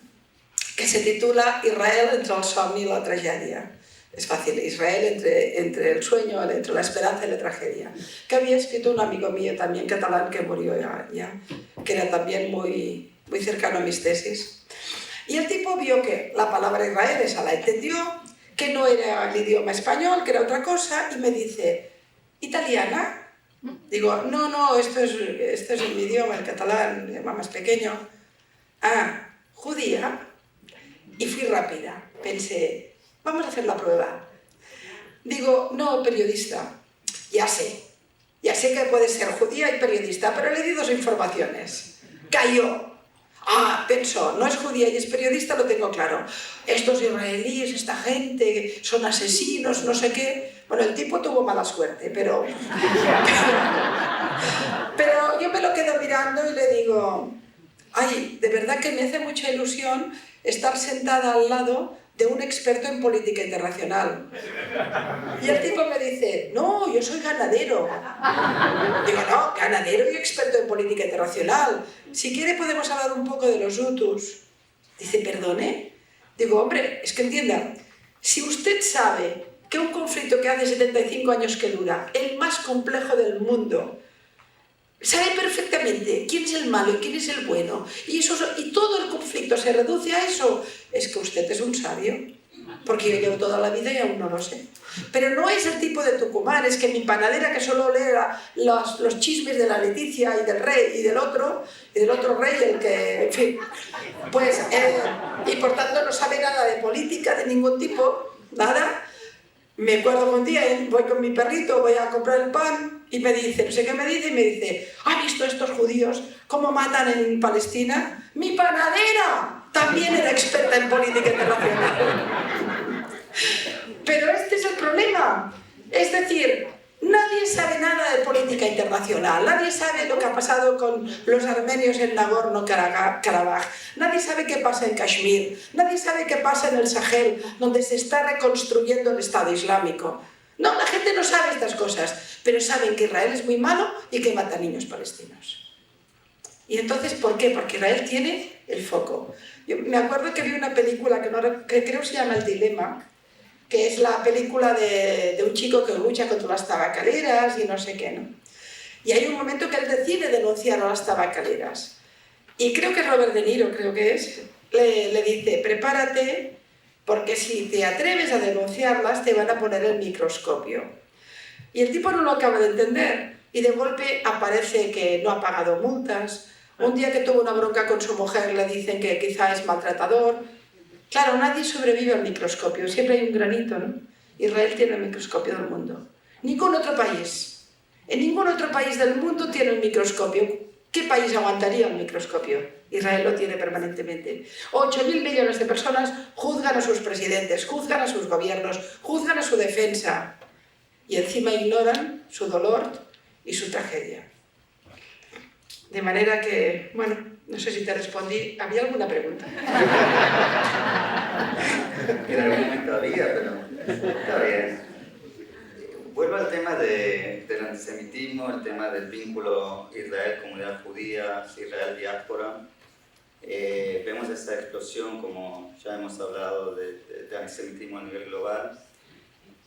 que se titula Israel entre el somni i la tragèdia. Es fácil, Israel entre el sueño, entre la esperanza y la tragedia. Que había escrito un amigo mío también catalán que murió ya que era también muy cercano a mis tesis. Y el tipo vio que la palabra Israel esa la entendió, que no era el idioma español, que era otra cosa, y me dice, ¿italiana? Digo, no, esto es mi idioma, el catalán, el más pequeño. Ah, ¿judía? Y fui rápida, pensé, vamos a hacer la prueba. Digo, no, periodista. Ya sé que puede ser judía y periodista, pero le di 2 informaciones. Cayó. Ah, pensó, no es judía y es periodista, lo tengo claro. Estos israelíes, esta gente, son asesinos, no sé qué. Bueno, el tipo tuvo mala suerte, pero yo me lo quedo mirando y le digo, ay, de verdad que me hace mucha ilusión estar sentada al lado de un experto en política internacional. Y el tipo me dice, no, yo soy ganadero. Digo, no, ganadero y experto en política internacional. Si quiere podemos hablar un poco de los hutus. Dice, ¿perdone? Digo, hombre, es que entienda, si usted sabe que un conflicto que hace 75 años que dura, el más complejo del mundo, sabe perfectamente quién es el malo y quién es el bueno, y todo el conflicto se reduce a eso, es que usted es un sabio, porque yo llevo toda la vida y aún no lo sé. Pero no es el tipo de Tucumán, es que mi panadera que solo lee los chismes de la Leticia y del rey y del otro rey, el que, en fin, pues, y por tanto no sabe nada de política de ningún tipo, nada. Me acuerdo un día, voy con mi perrito, voy a comprar el pan y me dice, no sé qué me dice, y me dice, ¿has visto estos judíos cómo matan en Palestina? ¡Mi panadera! También era experta en política internacional. Pero este es el problema. Es decir, nadie sabe nada de política internacional, nadie sabe lo que ha pasado con los armenios en Nagorno-Karabaj, nadie sabe qué pasa en Kashmir, nadie sabe qué pasa en el Sahel, donde se está reconstruyendo el Estado Islámico. No, la gente no sabe estas cosas, pero saben que Israel es muy malo y que mata niños palestinos. Y entonces, ¿por qué? Porque Israel tiene el foco. Yo me acuerdo que vi una película que creo que se llama El Dilema, que es la película de un chico que lucha contra las tabacaleras y no sé qué, ¿no? Y hay un momento que él decide denunciar a las tabacaleras. Y creo que Robert De Niro, le dice, prepárate, porque si te atreves a denunciarlas te van a poner el microscopio. Y el tipo no lo acaba de entender. Y de golpe aparece que no ha pagado multas. Un día que tuvo una bronca con su mujer le dicen que quizá es maltratador. Claro, nadie sobrevive al microscopio, siempre hay un granito, ¿no? Israel tiene el microscopio del mundo. Ningún otro país. En ningún otro país del mundo tiene el microscopio. ¿Qué país aguantaría el microscopio? Israel lo tiene permanentemente. 8.000 millones de personas juzgan a sus presidentes, juzgan a sus gobiernos, juzgan a su defensa. Y encima ignoran su dolor y su tragedia. De manera que, bueno, no sé si te respondí. ¿Había alguna pregunta? En algún momento había, pero está bien. Vuelvo al tema del antisemitismo, el tema del vínculo Israel-comunidad judía, Israel-diáspora. Vemos esa explosión, como ya hemos hablado, de antisemitismo a nivel global.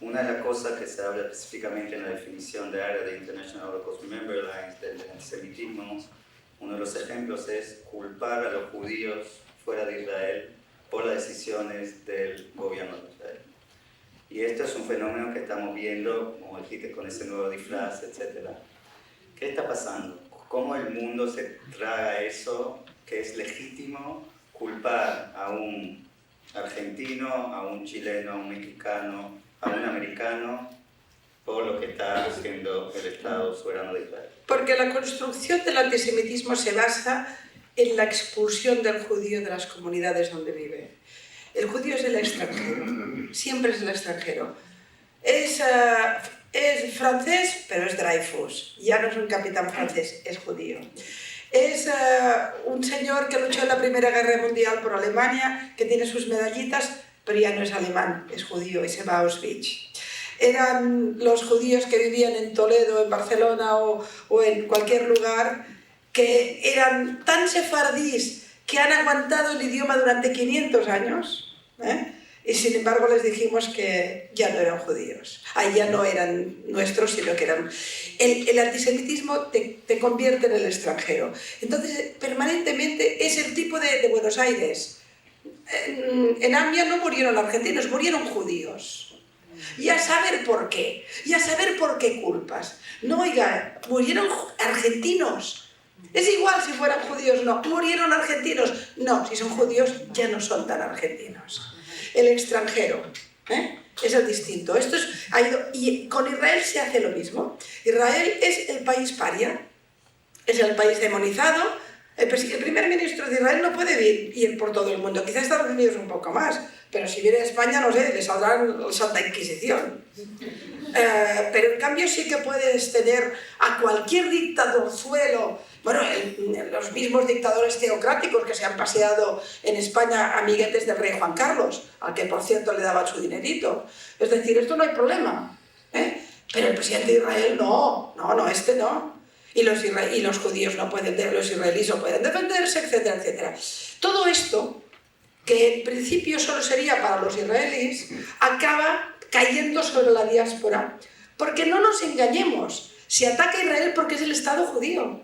Una de las cosas que se habla específicamente en la definición de área de International Holocaust Member Lines del antisemitismo, uno de los ejemplos es culpar a los judíos fuera de Israel por las decisiones del gobierno de Israel. Y esto es un fenómeno que estamos viendo, como dijiste, con ese nuevo disfraz, etc. ¿Qué está pasando? ¿Cómo el mundo se traga eso que es legítimo culpar a un argentino, a un chileno, a un mexicano, a un americano por lo que está haciendo el Estado soberano de Israel? Porque la construcción del antisemitismo se basa en la expulsión del judío de las comunidades donde vive. El judío es el extranjero, siempre es el extranjero. Es francés, pero es Dreyfus, ya no es un capitán francés, es judío. Es un señor que luchó en la Primera Guerra Mundial por Alemania, que tiene sus medallitas, pero ya no es alemán, es judío y se va a Auschwitz. Eran los judíos que vivían en Toledo, en Barcelona o en cualquier lugar, que eran tan sefardíes que han aguantado el idioma durante 500 años, y sin embargo les dijimos que ya no eran judíos. Ahí ya no eran nuestros, sino que eran... El antisemitismo te convierte en el extranjero. Entonces, permanentemente es el tipo de Buenos Aires. En Amia no murieron argentinos, murieron judíos. Y a saber por qué, y a saber por qué culpas. No, oiga, murieron argentinos. Es igual si fueran judíos, no. Murieron argentinos. No, si son judíos ya no son tan argentinos. El extranjero, es el distinto. Y con Israel se hace lo mismo. Israel es el país paria, es el país demonizado. El primer ministro de Israel no puede ir por todo el mundo. Quizás Estados Unidos un poco más, pero si viene a España, no sé, le saldrá la Santa Inquisición. Pero en cambio sí que puedes tener a cualquier dictadorzuelo, bueno, los mismos dictadores teocráticos que se han paseado en España, amiguetes del rey Juan Carlos, al que por cierto le daban su dinerito. Es decir, esto no hay problema, pero el presidente de Israel no, este no. Y los judíos no pueden, los israelíes no pueden defenderse, etcétera, etcétera. Todo esto, que en principio solo sería para los israelíes, acaba cayendo sobre la diáspora. Porque no nos engañemos, se ataca a Israel porque es el Estado judío.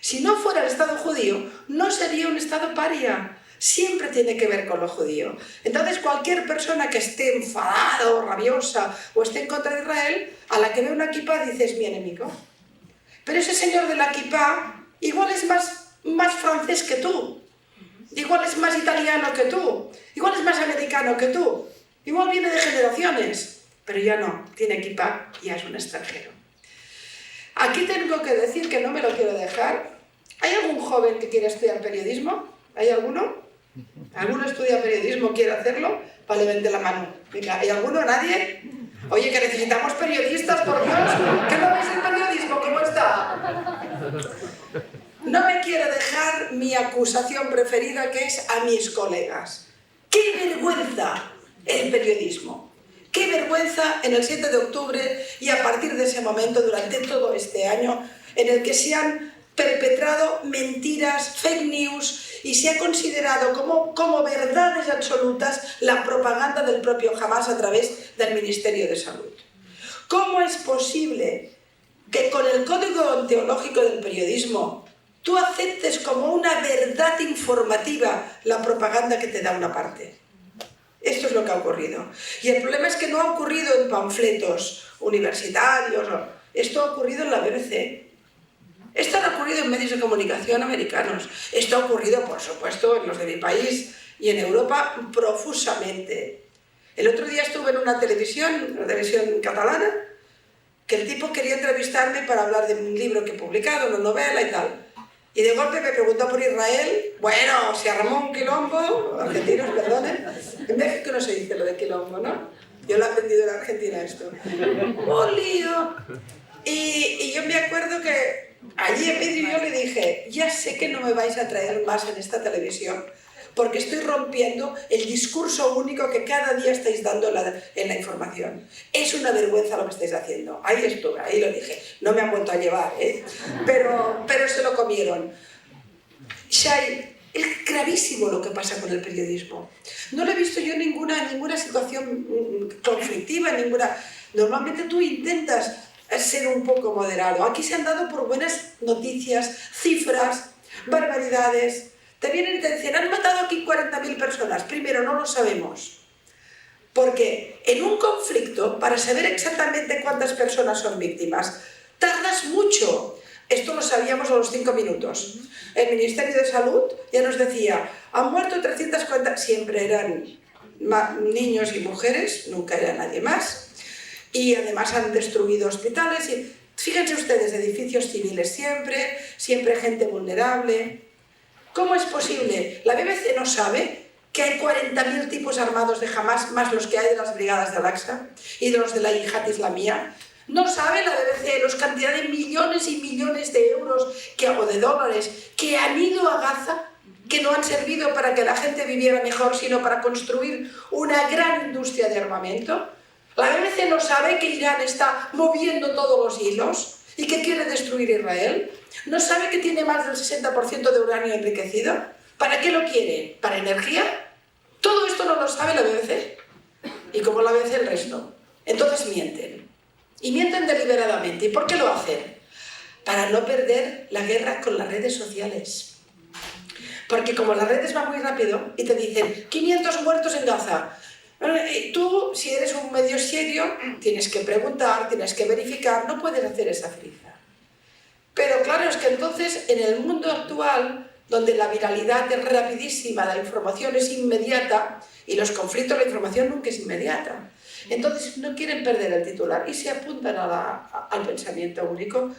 Si no fuera el Estado judío, no sería un Estado paria. Siempre tiene que ver con lo judío. Entonces, cualquier persona que esté enfadada o rabiosa o esté en contra de Israel, a la que ve una kipá dice es mi enemigo. Pero ese señor de la kipá igual es más francés que tú, igual es más italiano que tú, igual es más americano que tú, igual viene de generaciones, pero ya no, tiene kipá y ya es un extranjero. Aquí tengo que decir que no me lo quiero dejar. ¿Hay algún joven que quiera estudiar periodismo? ¿Hay alguno? ¿Alguno estudia periodismo, quiere hacerlo? Vale, vente la mano. Venga, ¿hay alguno? ¿Nadie? Oye, que necesitamos periodistas, por Dios. ¿Qué no veis el periodismo? ¿Cómo está? No me quiero dejar mi acusación preferida, que es a mis colegas. ¡Qué vergüenza el periodismo! ¡Qué vergüenza en el 7 de octubre y a partir de ese momento, durante todo este año, en el que se han perpetrado mentiras, fake news, y se ha considerado como verdades absolutas la propaganda del propio Hamas a través del Ministerio de Salud? ¿Cómo es posible que con el código teológico del periodismo tú aceptes como una verdad informativa la propaganda que te da una parte? Esto es lo que ha ocurrido. Y el problema es que no ha ocurrido en panfletos universitarios, no. Esto ha ocurrido en la BBC. Esto ha ocurrido en medios de comunicación americanos. Esto ha ocurrido, por supuesto, en los de mi país y en Europa profusamente. El otro día estuve en una televisión catalana, que el tipo quería entrevistarme para hablar de un libro que he publicado, una novela y tal. Y de golpe me preguntó por Israel. Bueno, se armó un quilombo, argentinos, perdonen. En México no se dice lo de quilombo, ¿no? Yo lo he aprendido en Argentina esto. ¡Un lío! Y yo me acuerdo que allí en medio yo le dije, ya sé que no me vais a traer más en esta televisión, porque estoy rompiendo el discurso único que cada día estáis dando en la información. Es una vergüenza lo que estáis haciendo. Ahí estuve, ahí lo dije. No me han vuelto a llevar, pero se lo comieron. Shai, es gravísimo lo que pasa con el periodismo. No lo he visto yo en ninguna situación conflictiva, Normalmente tú intentas ser un poco moderado. Aquí se han dado por buenas noticias, cifras, barbaridades. Te vienen y te dicen, han matado aquí 40.000 personas. Primero, no lo sabemos. Porque en un conflicto, para saber exactamente cuántas personas son víctimas, tardas mucho. Esto lo sabíamos a los 5 minutos. El Ministerio de Salud ya nos decía, han muerto 340, siempre eran niños y mujeres, nunca era nadie más. Y además han destruido hospitales. Y fíjense ustedes, edificios civiles siempre gente vulnerable. ¿Cómo es posible? La BBC no sabe que hay 40.000 tipos armados de Hamas, más los que hay de las brigadas de Al-Aqsa y de los de la Yihad Islamía. No sabe la BBC los cantidades de millones y millones de euros o de dólares que han ido a Gaza, que no han servido para que la gente viviera mejor, sino para construir una gran industria de armamento. La BBC no sabe que Irán está moviendo todos los hilos y que quiere destruir Israel. No sabe que tiene más del 60% de uranio enriquecido. ¿Para qué lo quiere? ¿Para energía? Todo esto no lo sabe la BBC. Y como la BBC el resto. Entonces mienten. Y mienten deliberadamente. ¿Y por qué lo hacen? Para no perder la guerra con las redes sociales. Porque como las redes van muy rápido y te dicen 500 muertos en Gaza, tú, si eres un medio serio, tienes que preguntar, tienes que verificar, no puedes hacer esa friza. Pero claro, es que entonces en el mundo actual, donde la viralidad es rapidísima, la información es inmediata, y los conflictos, la información nunca es inmediata. Entonces no quieren perder el titular y se apuntan al pensamiento único.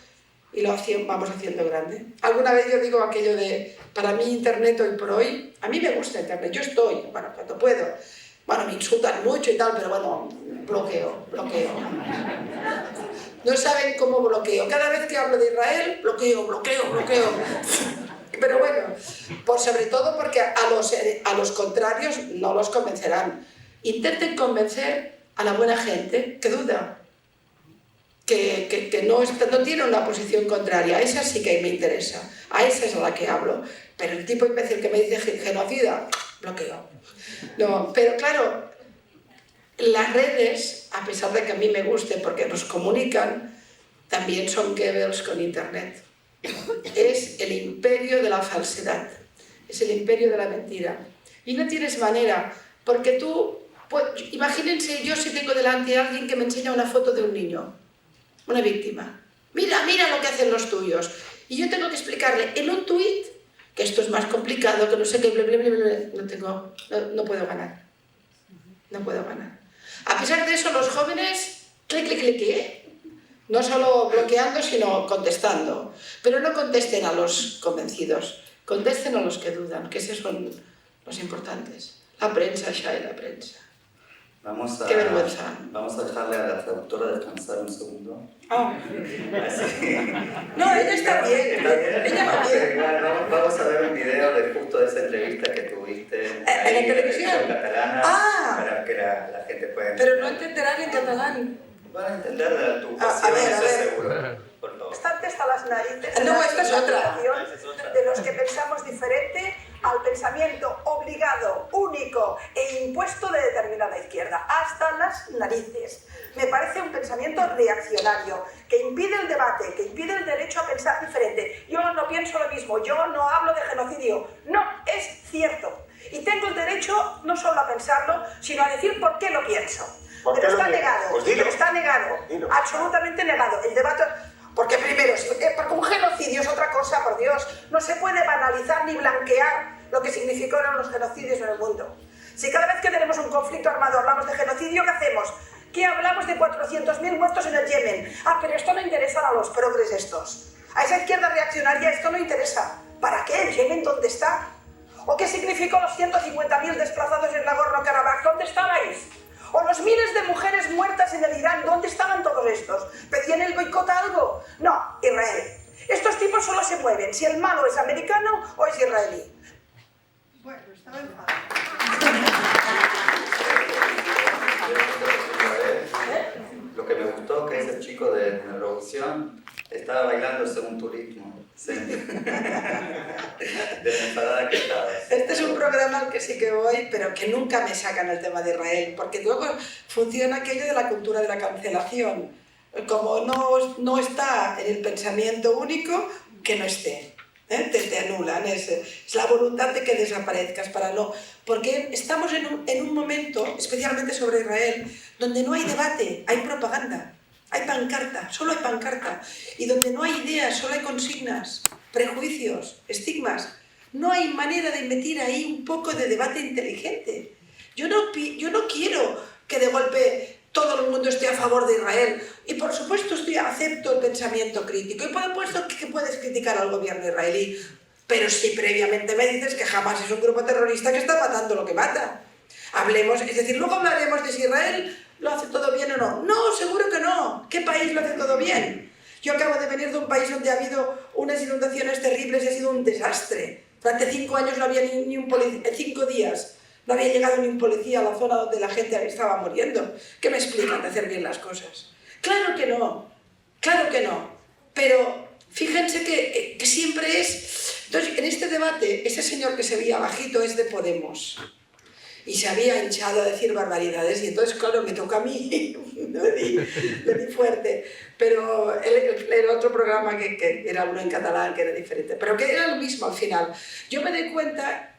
Y lo vamos haciendo grande. Alguna vez yo digo aquello de, para mí Internet hoy por hoy, a mí me gusta Internet, yo estoy, bueno, cuando puedo. Bueno, me insultan mucho y tal, pero bueno, bloqueo. No saben cómo bloqueo. Cada vez que hablo de Israel, bloqueo. Pero bueno, sobre todo porque a los contrarios no los convencerán. Intenten convencer a la buena gente que duda. Que no tiene una posición contraria, a esa sí que me interesa, a esa es a la que hablo, pero el tipo imbécil que me dice genocida, bloqueo. No, pero claro, las redes, a pesar de que a mí me guste porque nos comunican, también son Goebbels con Internet. Es el imperio de la falsedad, es el imperio de la mentira. Y no tienes manera, porque tú, pues, imagínense yo si tengo delante a alguien que me enseña una foto de un niño, una víctima. Mira lo que hacen los tuyos. Y yo tengo que explicarle en un tuit que esto es más complicado, que no sé qué, no puedo ganar. No puedo ganar. A pesar de eso, los jóvenes, clic, no solo bloqueando, sino contestando. Pero no contesten a los convencidos, contesten a los que dudan, que esos son los importantes. La prensa, la prensa. Qué vergüenza. Vamos a dejarle a la traductora descansar un segundo. Oh. No, ella está bien. Ella va bien. Vamos a ver un video de justo de esa entrevista que tuviste en la televisión catalana, para que la gente pueda entender. Pero no entenderán en catalán. Van a entender tu pasión, eso es seguro. Por favor. Bastante hasta las narices no, esta es otra. De los que pensamos diferente al pensamiento obligado, único e impuesto de determinada izquierda, hasta las narices. Me parece un pensamiento reaccionario, que impide el debate, que impide el derecho a pensar diferente. Yo no pienso lo mismo, yo no hablo de genocidio. No, es cierto. Y tengo el derecho no solo a pensarlo, sino a decir por qué lo pienso. Pero está negado, pues dilo. Está negado, Dilo. Absolutamente negado. El debate... Porque primero, porque un genocidio es otra cosa, por Dios. No se puede banalizar ni blanquear lo que significaron los genocidios en el mundo. Si cada vez que tenemos un conflicto armado hablamos de genocidio, ¿qué hacemos? ¿Qué hablamos de 400.000 muertos en el Yemen? Ah, pero esto no interesa a los progres estos. A esa izquierda reaccionaria esto no interesa. ¿Para qué? ¿El Yemen dónde está? ¿O qué significó los 150.000 desplazados en Nagorno-Karabaj? ¿Dónde estabais? O los miles de mujeres muertas en el Irán, ¿dónde estaban todos estos? ¿Pedían el boicot a algo? No, Israel. Estos tipos solo se mueven si el malo es americano o es israelí. Bueno, estaba enfadado. Lo que me gustó que ese chico de Eurovisión estaba bailando según tu ritmo. Sí. De la enfadada que estabas. Este es un programa al que sí que voy, pero que nunca me sacan el tema de Israel, porque luego funciona aquello de la cultura de la cancelación. Como no está en el pensamiento único, que no esté. Te anulan, es la voluntad de que desaparezcas para no... Porque estamos en un momento, especialmente sobre Israel, donde no hay debate, hay propaganda. Hay pancarta, solo hay pancarta. Y donde no hay ideas, solo hay consignas, prejuicios, estigmas. No hay manera de meter ahí un poco de debate inteligente. Yo no quiero que de golpe todo el mundo esté a favor de Israel. Y por supuesto acepto el pensamiento crítico. Y por supuesto que puedes criticar al gobierno israelí. Pero si previamente me dices que Hamas es un grupo terrorista que está matando lo que mata. Hablemos, es decir, luego hablaremos de si Israel lo hace todo bien o no. No, seguro que no. ¿Qué país lo hace todo bien? Yo acabo de venir de un país donde ha habido unas inundaciones terribles y ha sido un desastre. Durante 5 años no había ni un policía, 5 días no había llegado ni un policía a la zona donde la gente estaba muriendo. ¿Qué me explican de hacer bien las cosas? Claro que no, pero fíjense que siempre es... Entonces, en este debate, ese señor que se veía bajito es de Podemos. y se había hinchado a decir barbaridades, y entonces, claro, me toca a mí, le di fuerte. Pero el otro programa, que era uno en catalán, que era diferente, pero que era lo mismo al final. Yo me doy cuenta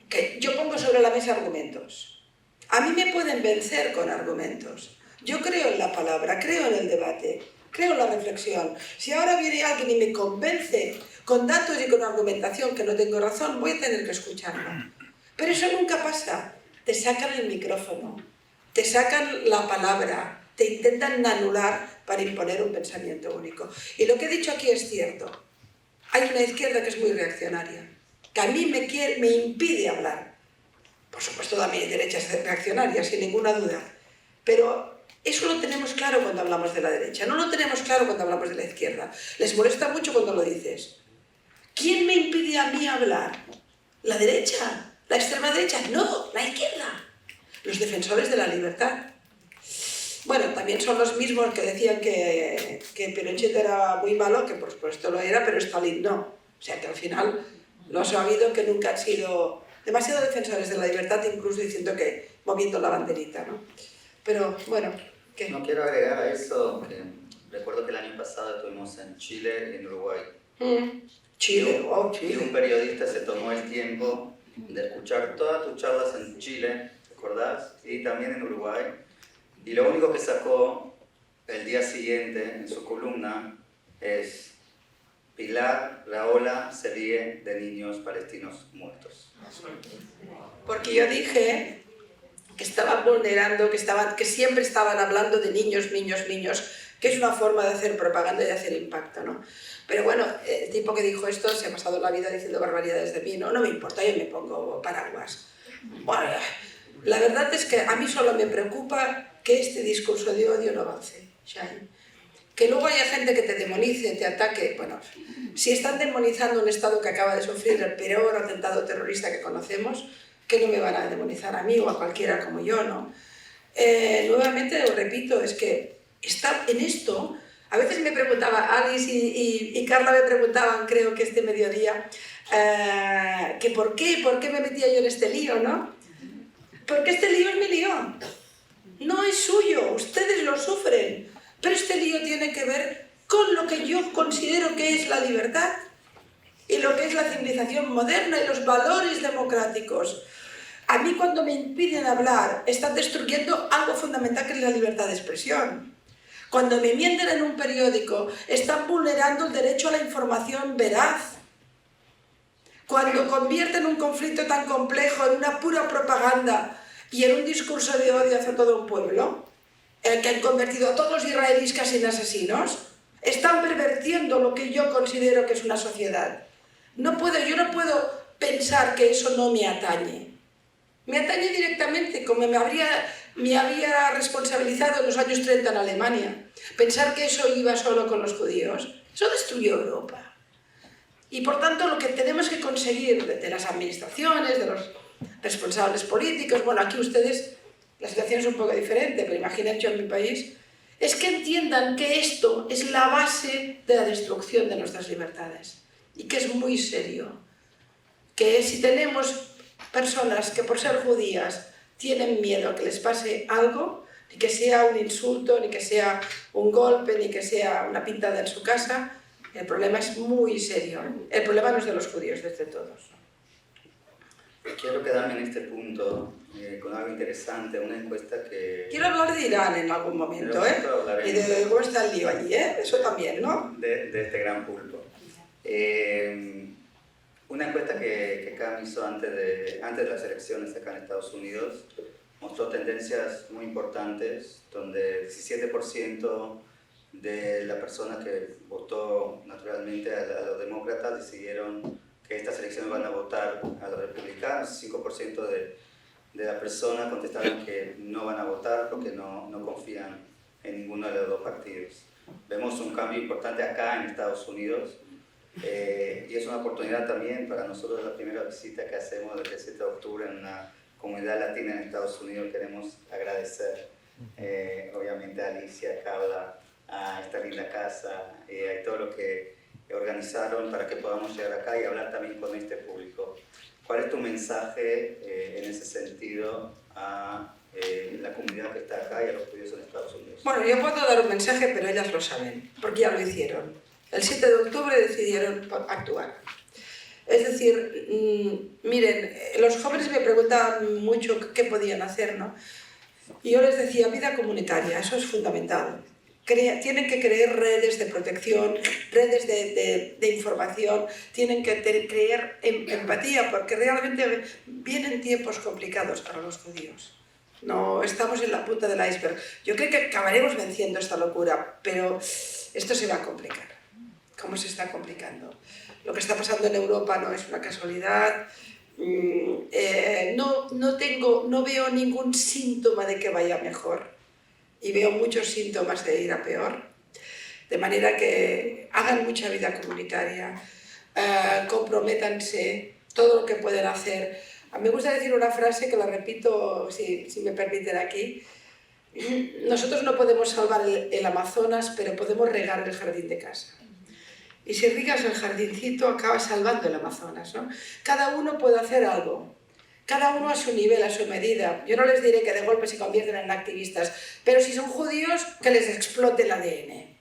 que yo pongo sobre la mesa argumentos. A mí me pueden vencer con argumentos. Yo creo en la palabra, creo en el debate, creo en la reflexión. Si ahora viene alguien y me convence con datos y con argumentación que no tengo razón, voy a tener que escucharlo. Pero eso nunca pasa. Te sacan el micrófono, te sacan la palabra, te intentan anular para imponer un pensamiento único. Y lo que he dicho aquí es cierto. Hay una izquierda que es muy reaccionaria, que a mí me impide hablar. Por supuesto, también hay derechas reaccionarias, sin ninguna duda. Pero eso lo tenemos claro cuando hablamos de la derecha. No lo tenemos claro cuando hablamos de la izquierda. Les molesta mucho cuando lo dices. ¿Quién me impide a mí hablar? ¿La derecha? ¿La extrema derecha? No, la izquierda. Los defensores de la libertad. Bueno, también son los mismos que decían que Pinochet era muy malo, que por supuesto lo era, pero Stalin no. O sea que al final lo ha sabido que nunca han sido demasiado defensores de la libertad, incluso diciendo que moviendo la banderita, ¿no? Pero bueno, ¿qué? No quiero agregar a eso que recuerdo que el año pasado estuvimos en Chile y en Uruguay. Chile, wow, Y Chile. un periodista se tomó el tiempo de escuchar todas tus charlas en Chile, ¿te acordás? Y también en Uruguay. Y lo único que sacó el día siguiente en su columna es: Pilar Rahola se ríe de niños palestinos muertos. Porque yo dije que estaban vulnerando, que siempre estaban hablando de niños, que es una forma de hacer propaganda y de hacer impacto, ¿no? Pero bueno, el tipo que dijo esto se ha pasado la vida diciendo barbaridades de mí, ¿no? No me importa, yo me pongo paraguas. Bueno, la verdad es que a mí solo me preocupa que este discurso de odio no avance, Shai. Que luego haya gente que te demonice, te ataque. Bueno, si están demonizando un Estado que acaba de sufrir el peor atentado terrorista que conocemos, que no me van a demonizar a mí o a cualquiera como yo, ¿no? Nuevamente, lo repito, es que está en esto. A veces me preguntaba, Alice y Carla me preguntaban, creo que este mediodía, que por qué me metía yo en este lío, ¿no? Porque este lío es mi lío. No es suyo, ustedes lo sufren. Pero este lío tiene que ver con lo que yo considero que es la libertad y lo que es la civilización moderna y los valores democráticos. A mí, cuando me impiden hablar, están destruyendo algo fundamental, que es la libertad de expresión. Cuando me mienten en un periódico, están vulnerando el derecho a la información veraz. Cuando convierten un conflicto tan complejo en una pura propaganda y en un discurso de odio hacia todo un pueblo, el que han convertido a todos los israelíes casi en asesinos, están pervirtiendo lo que yo considero que es una sociedad. Yo no puedo pensar que eso no me atañe. Me atañe directamente, como me había responsabilizado en los años 30 en Alemania. Pensar que eso iba solo con los judíos, eso destruyó Europa. Y por tanto, lo que tenemos que conseguir de las administraciones, de los responsables políticos, bueno, aquí ustedes, la situación es un poco diferente, pero imaginen yo en mi país, es que entiendan que esto es la base de la destrucción de nuestras libertades y que es muy serio. Que si tenemos personas que por ser judías tienen miedo a que les pase algo, ni que sea un insulto, ni que sea un golpe, ni que sea una pintada en su casa, el problema es muy serio. El problema no es de los judíos, es de todos. Quiero quedarme en este punto con algo interesante, una encuesta que... Quiero hablar de Irán en algún momento, y de cómo está el lío allí, eso también, ¿no? De este gran pulpo. Una encuesta que Cam hizo antes de las elecciones acá en Estados Unidos mostró tendencias muy importantes, donde el 17% de las personas que votó naturalmente a los demócratas decidieron que estas elecciones van a votar a los republicanos. 5% de las personas contestaron que no van a votar porque no confían en ninguno de los dos partidos. Vemos un cambio importante acá en Estados Unidos, y es una oportunidad también para nosotros, la primera visita que hacemos el 17 de octubre en una comunidad latina en Estados Unidos. Queremos agradecer obviamente a Alicia, a Carla, a esta linda casa y a todo lo que organizaron para que podamos llegar acá y hablar también con este público. ¿Cuál es tu mensaje en ese sentido a la comunidad que está acá y a los judíos en Estados Unidos? Bueno, yo puedo dar un mensaje, pero ellas lo saben, porque ya lo hicieron. El 7 de octubre decidieron actuar. Es decir, miren, los jóvenes me preguntaban mucho qué podían hacer, ¿no? Y yo les decía, vida comunitaria, eso es fundamental. Tienen que crear redes de protección, redes de información, tienen que crear empatía, porque realmente vienen tiempos complicados para los judíos. No estamos en la punta del iceberg. Yo creo que acabaremos venciendo esta locura, pero esto se va a complicar. ¿Cómo se está complicando? Lo que está pasando en Europa no es una casualidad. No veo ningún síntoma de que vaya mejor. Y veo muchos síntomas de ir a peor, de manera que hagan mucha vida comunitaria, comprométanse, todo lo que pueden hacer. Me gusta decir una frase que la repito, si me permiten aquí. Nosotros no podemos salvar el Amazonas, pero podemos regar el jardín de casa. Y si riegas el jardincito, acabas salvando el Amazonas, ¿no? Cada uno puede hacer algo. Cada uno a su nivel, a su medida. Yo no les diré que de golpe se convierten en activistas, pero si son judíos, que les explote el ADN.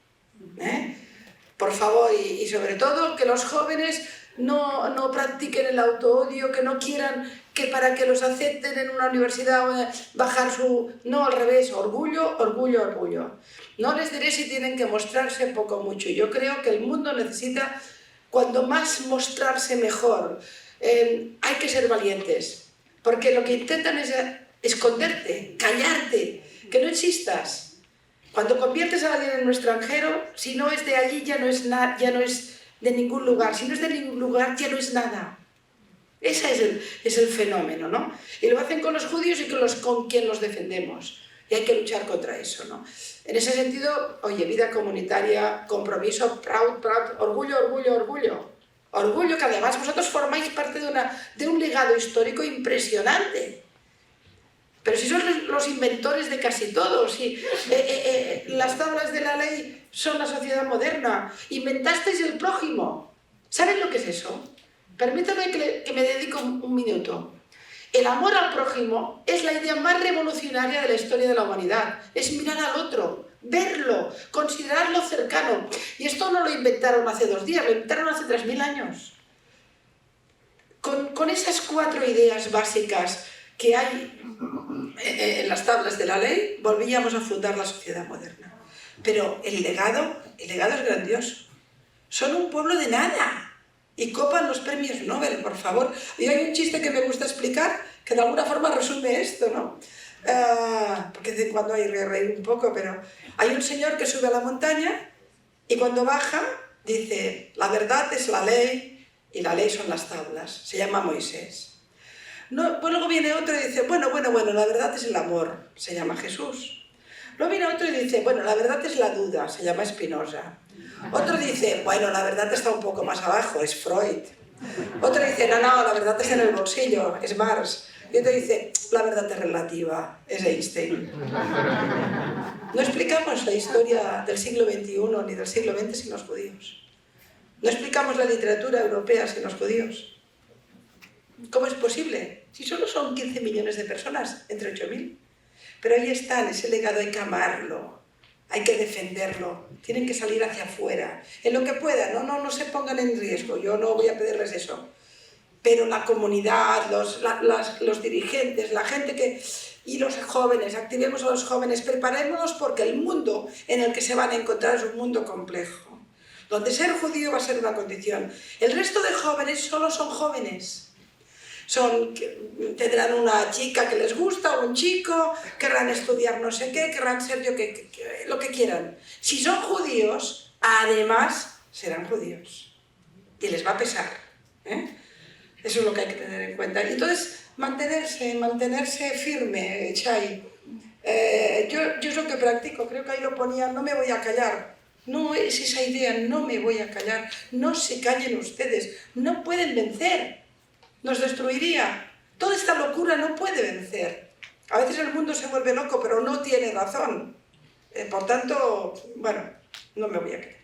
Por favor, y sobre todo que los jóvenes no practiquen el autoodio, que no quieran que para que los acepten en una universidad bajar su... No, al revés, orgullo, orgullo, orgullo. No les diré si tienen que mostrarse poco o mucho. Yo creo que el mundo necesita, cuando más mostrarse mejor. Hay que ser valientes. Porque lo que intentan es esconderte, callarte, que no existas. Cuando conviertes a alguien en un extranjero, si no es de allí ya no es de ningún lugar. Si no es de ningún lugar ya no es nada. Ese es el fenómeno, ¿no? Y lo hacen con los judíos y con quien los defendemos. Y hay que luchar contra eso, ¿no? En ese sentido, oye, vida comunitaria, compromiso, proud, orgullo, orgullo, orgullo. Orgullo que además vosotros formáis parte de un legado histórico impresionante. Pero si sois los inventores de casi todo, si las tablas de la ley son la sociedad moderna, inventasteis el prójimo. ¿Saben lo que es eso? Permítame que me dedico un minuto. El amor al prójimo es la idea más revolucionaria de la historia de la humanidad. Es mirar al otro, verlo, considerarlo cercano. Y esto no lo inventaron hace 2 días, lo inventaron hace 3000 años. Con esas 4 ideas básicas que hay en las tablas de la ley, volvíamos a fundar la sociedad moderna. Pero el legado es grandioso. Son un pueblo de nada. Y copan los premios Nobel, por favor. Y hay un chiste que me gusta explicar, que de alguna forma resume esto, ¿no? Porque de cuando hay que reír un poco, pero hay un señor que sube a la montaña y cuando baja dice, la verdad es la ley y la ley son las tablas. Se llama Moisés. No, pues luego viene otro y dice, bueno, la verdad es el amor. Se llama Jesús. Luego viene otro y dice, bueno, la verdad es la duda. Se llama Spinoza. Otro dice, bueno, la verdad está un poco más abajo, es Freud. Otro dice, no, la verdad está en el bolsillo, es Marx. Y otro dice, la verdad es relativa, es Einstein. No explicamos la historia del siglo XXI ni del siglo XX sin los judíos. No explicamos la literatura europea sin los judíos. ¿Cómo es posible? Si solo son 15 millones de personas, entre 8.000. Pero ahí están, ese legado hay que amarlo. Hay que defenderlo, tienen que salir hacia afuera, en lo que puedan, no se pongan en riesgo, yo no voy a pedirles eso. Pero la comunidad, los dirigentes, la gente y los jóvenes, activemos a los jóvenes, preparémonos porque el mundo en el que se van a encontrar es un mundo complejo, donde ser judío va a ser una condición. El resto de jóvenes solo son jóvenes. Tendrán una chica que les gusta o un chico, querrán estudiar no sé qué, querrán ser lo que quieran. Si son judíos, además serán judíos. Y les va a pesar. Eso es lo que hay que tener en cuenta. Y entonces, mantenerse firme, Chay. Yo es lo que practico, creo que ahí lo ponía, no me voy a callar. No es esa idea, no me voy a callar. No se callen ustedes, no pueden vencer. Nos destruiría. Toda esta locura no puede vencer. A veces el mundo se vuelve loco, pero no tiene razón. Por tanto, bueno, no me voy a quedar.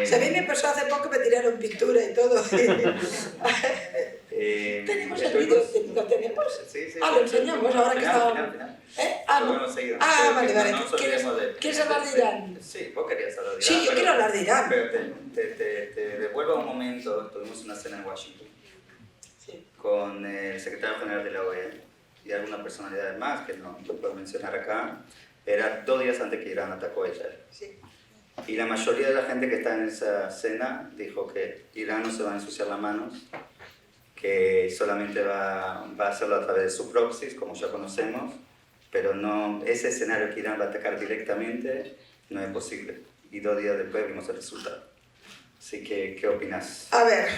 Si a mí me pasó hace poco, me tiraron pintura y todo. ¿Tenemos el vídeo? ¿Lo tenemos? Sí. Lo enseñamos ahora que estábamos... Vale. No ¿Quieres hablar de Irán? Sí, vos querías hablar de Irán. Sí, yo quiero hablar de Irán. Pero te devuelvo a un momento. Tuvimos una cena en Washington con el secretario general de la OEA y algunas personalidades más que no puedo mencionar acá. Era 2 días antes que Irán atacó a Israel. Sí. Y la mayoría de la gente que está en esa cena dijo que Irán no se va a ensuciar las manos, que solamente va a hacerlo a través de sus proxies, como ya conocemos, pero no, ese escenario que Irán va a atacar directamente no es posible. Y 2 días después vimos el resultado. Así que, ¿qué opinas? A ver,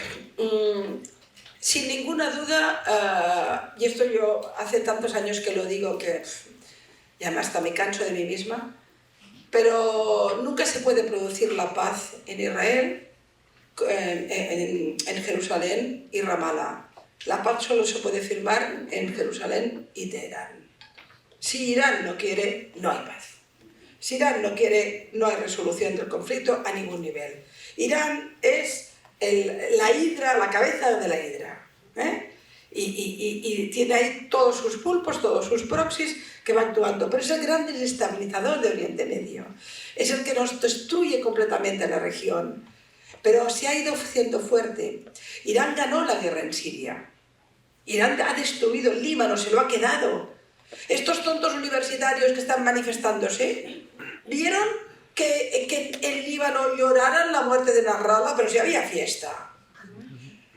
sin ninguna duda, y esto yo hace tantos años que lo digo que ya hasta me canso de mí misma, pero nunca se puede producir la paz en Israel, en Jerusalén y Ramallah. La paz solo se puede firmar en Jerusalén y Teherán. Si Irán no quiere, no hay paz. Si Irán no quiere, no hay resolución del conflicto a ningún nivel. Irán es la hidra, la cabeza de la hidra, y tiene ahí todos sus pulpos, todos sus proxies que va actuando, pero es el gran desestabilizador de Oriente Medio, es el que nos destruye completamente la región, pero se ha ido haciendo fuerte. Irán ganó la guerra en Siria, Irán ha destruido el Líbano, se lo ha quedado. Estos tontos universitarios que están manifestándose, ¿vieron que en Líbano lloraran la muerte de Nasrallah? Pero si había fiesta.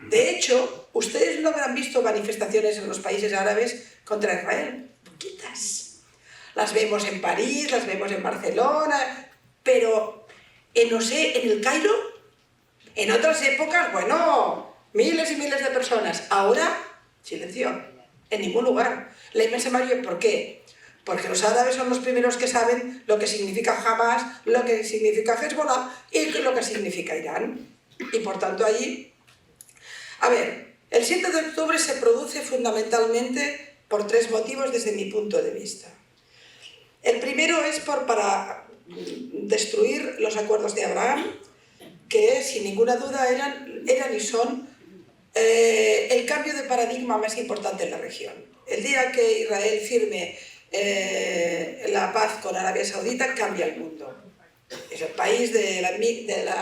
De hecho, ustedes no habrán visto manifestaciones en los países árabes contra Israel. Poquitas. Las vemos en París, las vemos en Barcelona, pero en el Cairo, en otras épocas, bueno, miles y miles de personas. Ahora, silencio, en ningún lugar. La inmensa mayoría, ¿por qué? Porque los árabes son los primeros que saben lo que significa Hamas, lo que significa Hezbollah y lo que significa Irán. Y por tanto allí... A ver, el 7 de octubre se produce fundamentalmente por 3 motivos desde mi punto de vista. El primero es para destruir los acuerdos de Abraham, que sin ninguna duda eran y son el cambio de paradigma más importante en la región. El día que Israel firme la paz con Arabia Saudita, cambia el mundo. Es el país de la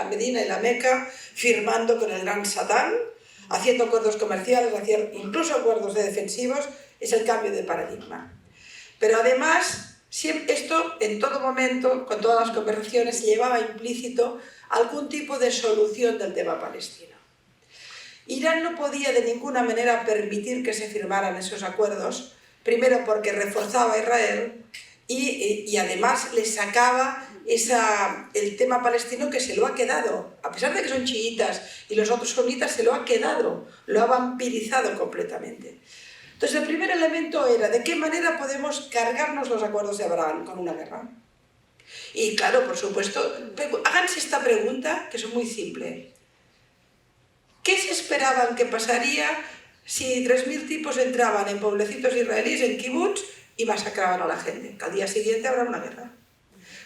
Medina y la Meca firmando con el gran Satán, haciendo acuerdos comerciales, haciendo incluso acuerdos defensivos, es el cambio de paradigma. Pero además, esto en todo momento, con todas las conversaciones, llevaba implícito algún tipo de solución del tema palestino. Irán no podía de ninguna manera permitir que se firmaran esos acuerdos, primero porque reforzaba a Israel y además le sacaba el tema palestino, que se lo ha quedado, a pesar de que son chiitas y los otros sunitas, se lo ha quedado, lo ha vampirizado completamente. Entonces el primer elemento era de qué manera podemos cargarnos los acuerdos de Abraham con una guerra. Y claro, por supuesto, háganse esta pregunta, que es muy simple. ¿Qué se esperaban que pasaría si 3.000 tipos entraban en pueblecitos israelíes, en kibbutz, y masacraban a la gente? Que al día siguiente habrá una guerra.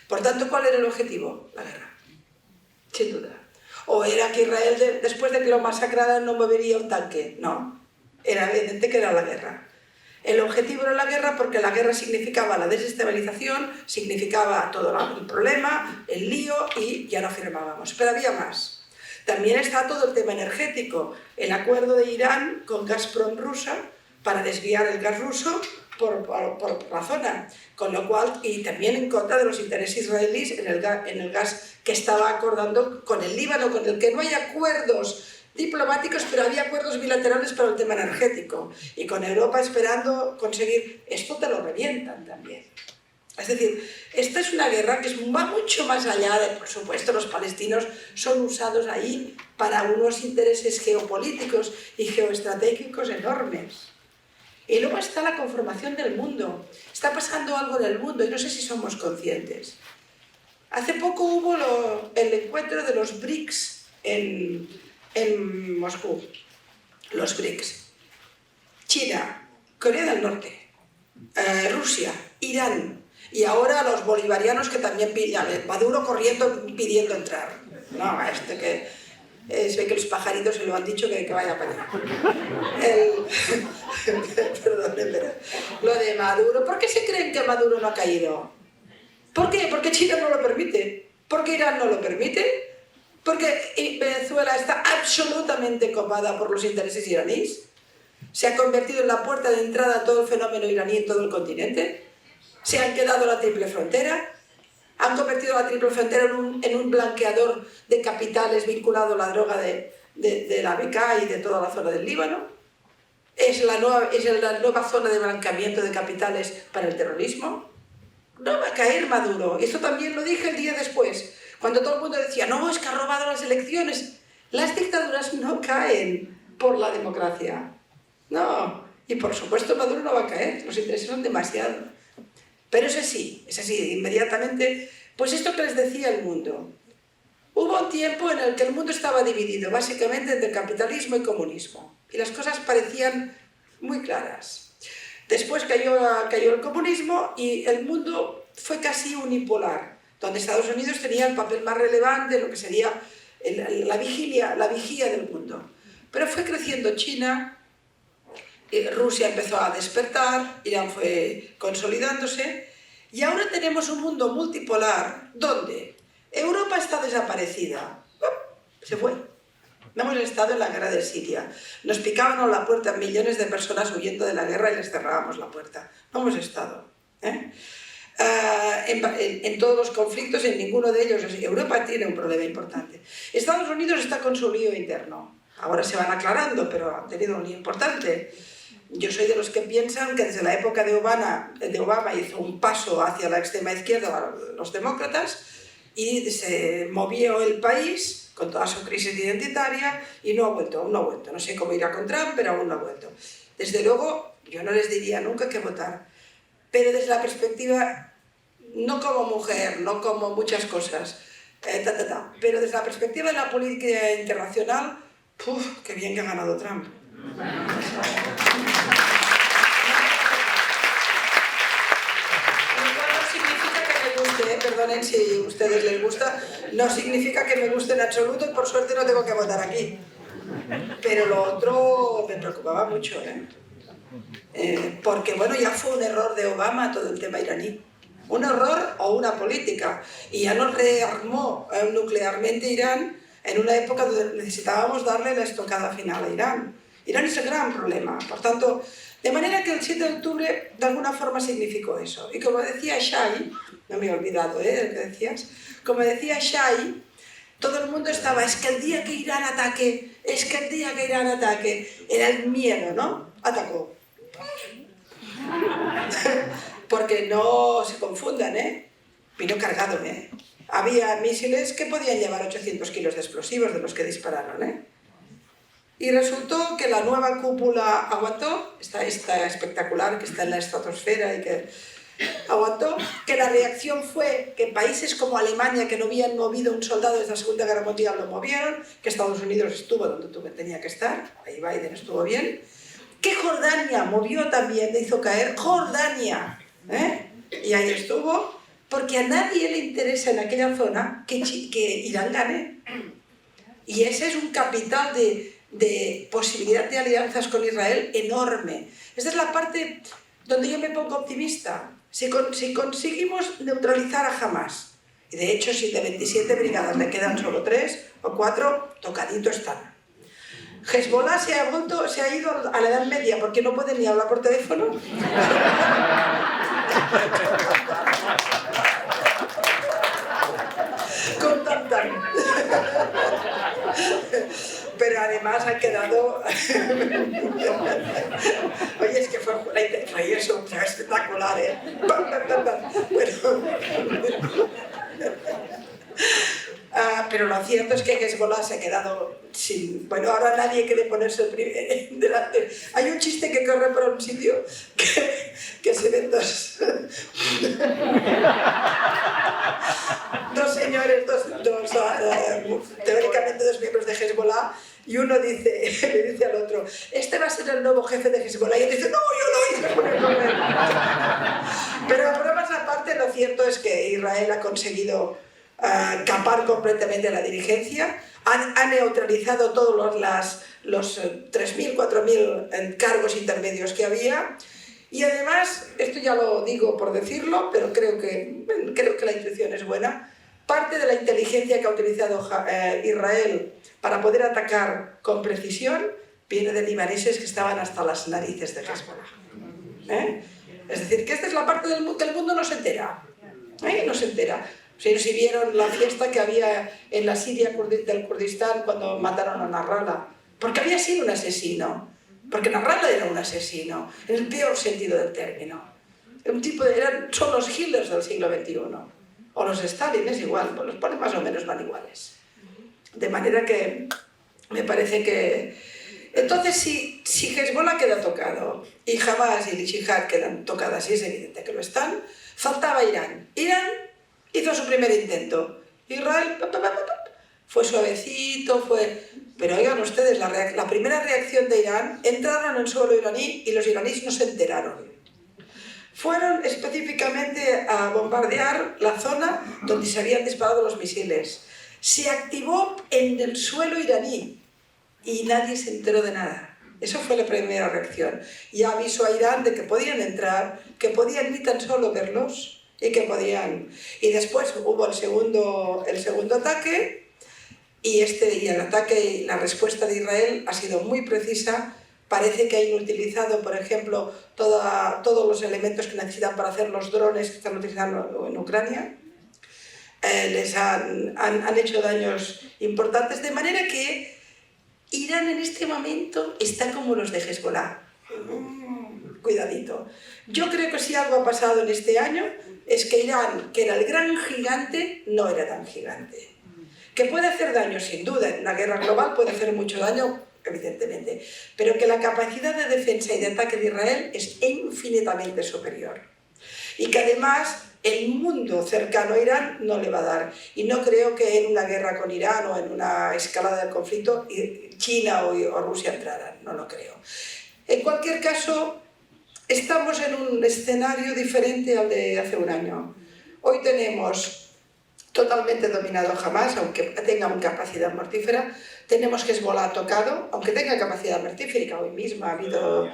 Por tanto, ¿cuál era el objetivo? La guerra. Sin duda. ¿O era que Israel, después de que lo masacraran, no movería un tanque? No. Era evidente que era la guerra. El objetivo era la guerra porque la guerra significaba la desestabilización, significaba todo el problema, el lío, y ya no firmábamos. Pero había más. También está todo el tema energético. El acuerdo de Irán con Gazprom rusa para desviar el gas ruso por la zona, con lo cual, y también en contra de los intereses israelíes en el gas que estaba acordando con el Líbano, con el que no hay acuerdos diplomáticos, pero había acuerdos bilaterales para el tema energético, y con Europa esperando conseguir, esto te lo revientan también. Es decir, esta es una guerra que va mucho más allá de, por supuesto, los palestinos son usados ahí para unos intereses geopolíticos y geoestratégicos enormes. Y luego está la conformación del mundo. Está pasando algo en el mundo y no sé si somos conscientes. Hace poco hubo el encuentro de los BRICS en Moscú. Los BRICS. China, Corea del Norte, Rusia, Irán y ahora los bolivarianos que también pillan, Maduro corriendo pidiendo entrar. No, esto que... se ve que los pajaritos se lo han dicho que vaya para allá. Perdón, pero lo de Maduro, ¿por qué se creen que Maduro no ha caído? ¿Por qué? Porque China no lo permite. ¿Por qué Irán no lo permite? Porque Venezuela está absolutamente copada por los intereses iraníes. Se ha convertido en la puerta de entrada a todo el fenómeno iraní en todo el continente. Se han quedado la triple frontera. Han convertido la triple frontera en un blanqueador de capitales vinculado a la droga de la BK y de toda la zona del Líbano. Es la nueva zona de blanqueamiento de capitales para el terrorismo. No va a caer Maduro. Esto también lo dije el día después, cuando todo el mundo decía, no, es que ha robado las elecciones. Las dictaduras no caen por la democracia. No. Y por supuesto Maduro no va a caer. Los intereses son demasiados. Pero es así, inmediatamente. Pues esto que les decía el mundo. Hubo un tiempo en el que el mundo estaba dividido básicamente entre capitalismo y comunismo. Y las cosas parecían muy claras. Después cayó el comunismo y el mundo fue casi unipolar, donde Estados Unidos tenía el papel más relevante, lo que sería la vigía del mundo. Pero fue creciendo China, Rusia empezó a despertar, Irán fue consolidándose, y ahora tenemos un mundo multipolar donde Europa está desaparecida. Se fue. No hemos estado en la guerra de Siria. Nos picaban a la puerta millones de personas huyendo de la guerra y les cerrábamos la puerta. No hemos estado. En todos los conflictos, en ninguno de ellos. Europa tiene un problema importante. Estados Unidos está con su lío interno. Ahora se van aclarando, pero han tenido un lío importante. Yo soy de los que piensan que desde la época de Obama hizo un paso hacia la extrema izquierda, los demócratas, y se movió el país con toda su crisis identitaria y no ha vuelto, aún no ha vuelto. No sé cómo irá con Trump, pero aún no ha vuelto. Desde luego, yo no les diría nunca qué votar, pero desde la perspectiva, no como mujer, no como muchas cosas, pero desde la perspectiva de la política internacional, qué bien que ha ganado Trump. Perdonen si a ustedes les gusta, no significa que me guste en absoluto y por suerte no tengo que votar aquí. Pero lo otro me preocupaba mucho, porque bueno, ya fue un error de Obama todo el tema iraní. Un error o una política. Y ya nos rearmó nuclearmente Irán en una época donde necesitábamos darle la estocada final a Irán. Irán es el gran problema. Por tanto, de manera que el 7 de octubre de alguna forma significó eso. Y como decía Shai, no me he olvidado de lo que decías, como decía Shai, todo el mundo estaba, es que el día que Irán ataque, era el miedo, ¿no? Atacó. Porque no se confundan, vino cargado, Había misiles que podían llevar 800 kilos de explosivos de los que dispararon, Y resultó que la nueva cúpula aguantó, esta espectacular que está en la estratosfera y que aguantó, que la reacción fue que países como Alemania, que no habían movido un soldado desde la Segunda Guerra Mundial, lo movieron, que Estados Unidos estuvo donde tenía que estar, ahí Biden estuvo bien, que Jordania movió también, le hizo caer Jordania, y ahí estuvo, porque a nadie le interesa en aquella zona que Irán gane. Y ese es un capital de posibilidad de alianzas con Israel enorme. Esta es la parte donde yo me pongo optimista. Si conseguimos neutralizar a Hamás, y de hecho si de 27 brigadas le quedan solo 3 o 4, tocadito están. Hezbollah se ha ido a la Edad Media porque no puede ni hablar por teléfono. Con tan. Pero además ha quedado... Oye, es que fue eso, espectacular, Bueno... pero lo cierto es que Hezbollah se ha quedado sin... Bueno, ahora nadie quiere ponerse delante. Hay un chiste que corre por un sitio que se ven dos señores, teóricamente dos miembros de Hezbollah, y uno le dice al otro, este va a ser el nuevo jefe de Hezbollah, y él dice, no, yo no hice por él. Pero bromas aparte, lo cierto es que Israel ha conseguido capar completamente la dirigencia, ha neutralizado todos los 3.000, 4.000 cargos intermedios que había. Y además, esto ya lo digo por decirlo, pero creo que la intuición es buena, parte de la inteligencia que ha utilizado Israel para poder atacar con precisión viene de libaneses que estaban hasta las narices de Hezbollah. Es decir, que esta es la parte del mundo que el mundo no se entera. No se entera. Si vieron la fiesta que había en la Siria del Kurdistán cuando mataron a Nasrallah, porque había sido un asesino, porque Nasrallah era un asesino, en el peor sentido del término. Son los Hitlers del siglo XXI, o los Stalin, es igual, pues los ponen más o menos van iguales. De manera que me parece que... Entonces, si Hezbollah queda tocado, y Hamas y el Jihad quedan tocadas, y es evidente que lo están, faltaba Irán. Irán hizo su primer intento. Israel fue suavecito, pero oigan ustedes, la primera reacción de Irán, entraron en el suelo iraní y los iraníes no se enteraron. Fueron específicamente a bombardear la zona donde se habían disparado los misiles. Se activó en el suelo iraní y nadie se enteró de nada. Eso fue la primera reacción. Ya avisó a Irán de que podían entrar, que podían ni tan solo verlos, y que podían... Y después hubo el segundo ataque, y el ataque y la respuesta de Israel ha sido muy precisa. Parece que han utilizado, por ejemplo, todos los elementos que necesitan para hacer los drones que están utilizando en Ucrania. Les han hecho daños importantes, de manera que Irán en este momento está como los de Hezbollah. Cuidadito. Yo creo que si algo ha pasado en este año es que Irán, que era el gran gigante, no era tan gigante. Que puede hacer daño, sin duda, en una guerra global puede hacer mucho daño, evidentemente, pero que la capacidad de defensa y de ataque de Israel es infinitamente superior. Y que además el mundo cercano a Irán no le va a dar. Y no creo que en una guerra con Irán o en una escalada del conflicto China o Rusia entraran, no lo creo. En cualquier caso, estamos en un escenario diferente al de hace un año. Hoy tenemos totalmente dominado Hamas, aunque tenga una capacidad mortífera. Tenemos Hezbollah tocado, aunque tenga capacidad mortífera, hoy mismo ha habido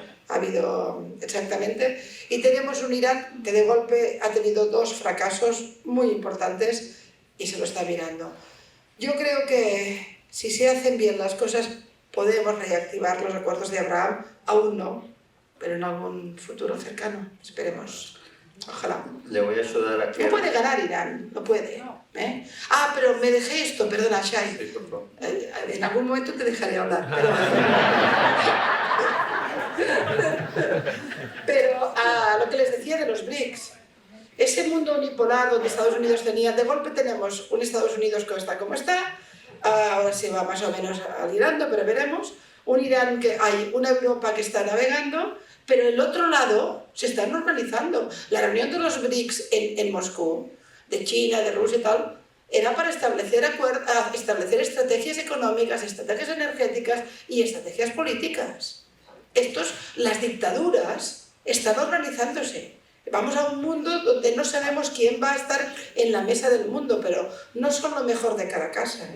exactamente. Y tenemos un Irán que de golpe ha tenido dos fracasos muy importantes y se lo está mirando. Yo creo que si se hacen bien las cosas podemos reactivar los acuerdos de Abraham, aún no, pero en algún futuro cercano, esperemos. Ojalá. Le voy a ayudar a que... No puede ganar Irán, no puede. Ah, pero me dejé esto, perdona, Shai. Sí, por favor. En algún momento te dejaré hablar, pero lo que les decía de los BRICS, ese mundo unipolar donde Estados Unidos tenía, de golpe tenemos un Estados Unidos que está como está, ahora se va más o menos alirando, pero veremos, un Irán que hay, una Europa que está navegando, pero el otro lado se está normalizando. La reunión de los BRICS en Moscú, de China, de Rusia y tal, era para establecer estrategias económicas, estrategias energéticas y estrategias políticas. Las dictaduras están organizándose. Vamos a un mundo donde no sabemos quién va a estar en la mesa del mundo, pero no son lo mejor de cada casa,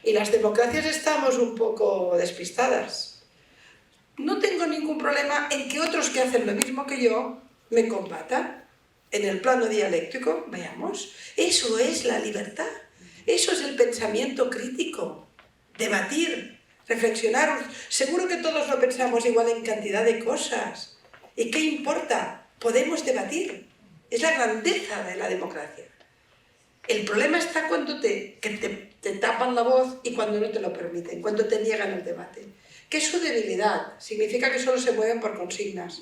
Y las democracias estamos un poco despistadas. No tengo ningún problema en que otros que hacen lo mismo que yo me combatan. En el plano dialéctico, veamos, eso es la libertad, eso es el pensamiento crítico, debatir, reflexionar. Seguro que todos lo pensamos igual en cantidad de cosas. ¿Y qué importa? Podemos debatir. Es la grandeza de la democracia. El problema está cuando te tapan la voz y cuando no te lo permiten, cuando te niegan el debate. ¿Qué es su debilidad? Significa que solo se mueven por consignas.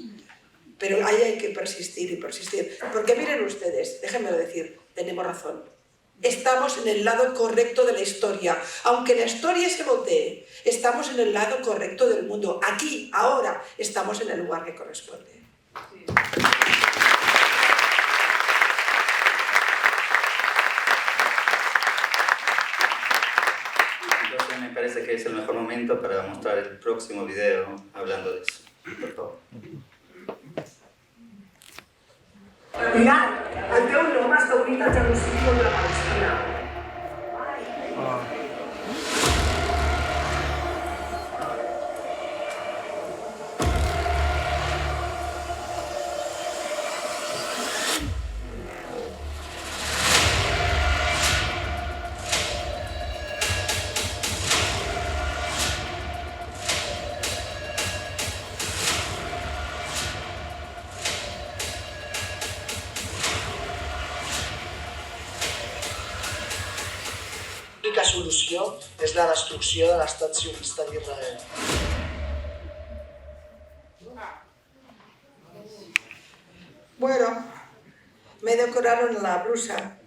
Pero ahí hay que persistir y persistir. Porque miren ustedes, déjenmelo decir, tenemos razón. Estamos en el lado correcto de la historia. Aunque la historia se voltee, estamos en el lado correcto del mundo. Aquí, ahora, estamos en el lugar que corresponde. Sí. Entonces me parece que es el mejor momento para mostrar el próximo video hablando de eso. Por favor. Irán, el teu nom està unit al genocidi contra Palestina. l'única solució és la destrucció de l'estat sionista d'Israel. Bueno, me decoraron la blusa.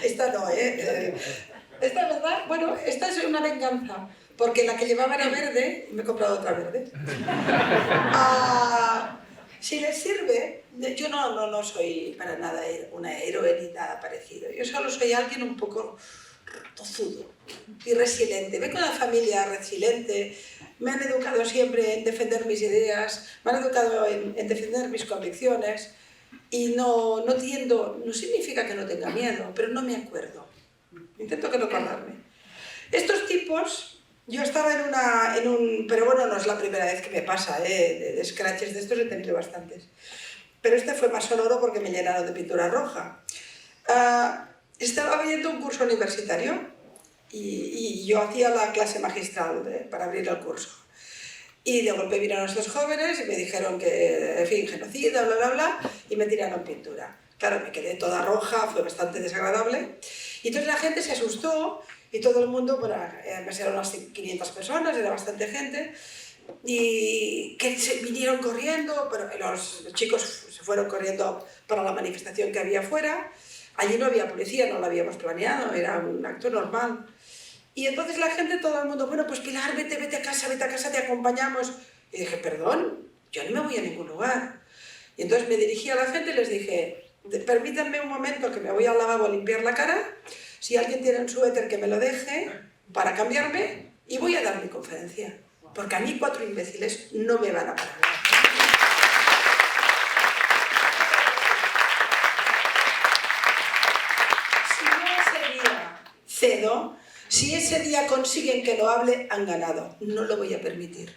Esta no, esta, ¿verdad? Bueno, esta es una venganza, porque la que llevaba era verde y me he comprado otra verde. Si les sirve, yo no soy para nada una héroe ni nada parecido. Yo solo soy alguien un poco tozudo y resiliente. Vengo de una familia resiliente, me han educado siempre en defender mis ideas, me han educado en defender mis convicciones y no tiendo, no significa que no tenga miedo, pero no me acuerdo. Intento que no acordarme. Estos tipos, yo estaba en un... Pero bueno, no es la primera vez que me pasa, de scratches de estos he tenido bastantes. Pero este fue más sonoro porque me llenaron de pintura roja. Estaba viendo un curso universitario y yo hacía la clase magistral para abrir el curso. Y de golpe vinieron estos jóvenes y me dijeron que, en fin, genocida, bla, bla, bla, y me tiraron pintura. Claro, me quedé toda roja, fue bastante desagradable. Y entonces la gente se asustó y todo el mundo, bueno, eran unas 500 personas, era bastante gente, y que vinieron corriendo, pero los chicos se fueron corriendo para la manifestación que había afuera. Allí no había policía, no lo habíamos planeado, era un acto normal. Y entonces la gente, todo el mundo, bueno, pues Pilar, vete a casa, te acompañamos. Y dije, perdón, yo no me voy a ningún lugar. Y entonces me dirigí a la gente y les dije, permítanme un momento que me voy al lavabo a limpiar la cara, si alguien tiene un suéter que me lo deje para cambiarme y voy a dar mi conferencia. Porque a mí 4 imbéciles no me van a parar. Cedo, si ese día consiguen que lo hable, han ganado. No lo voy a permitir.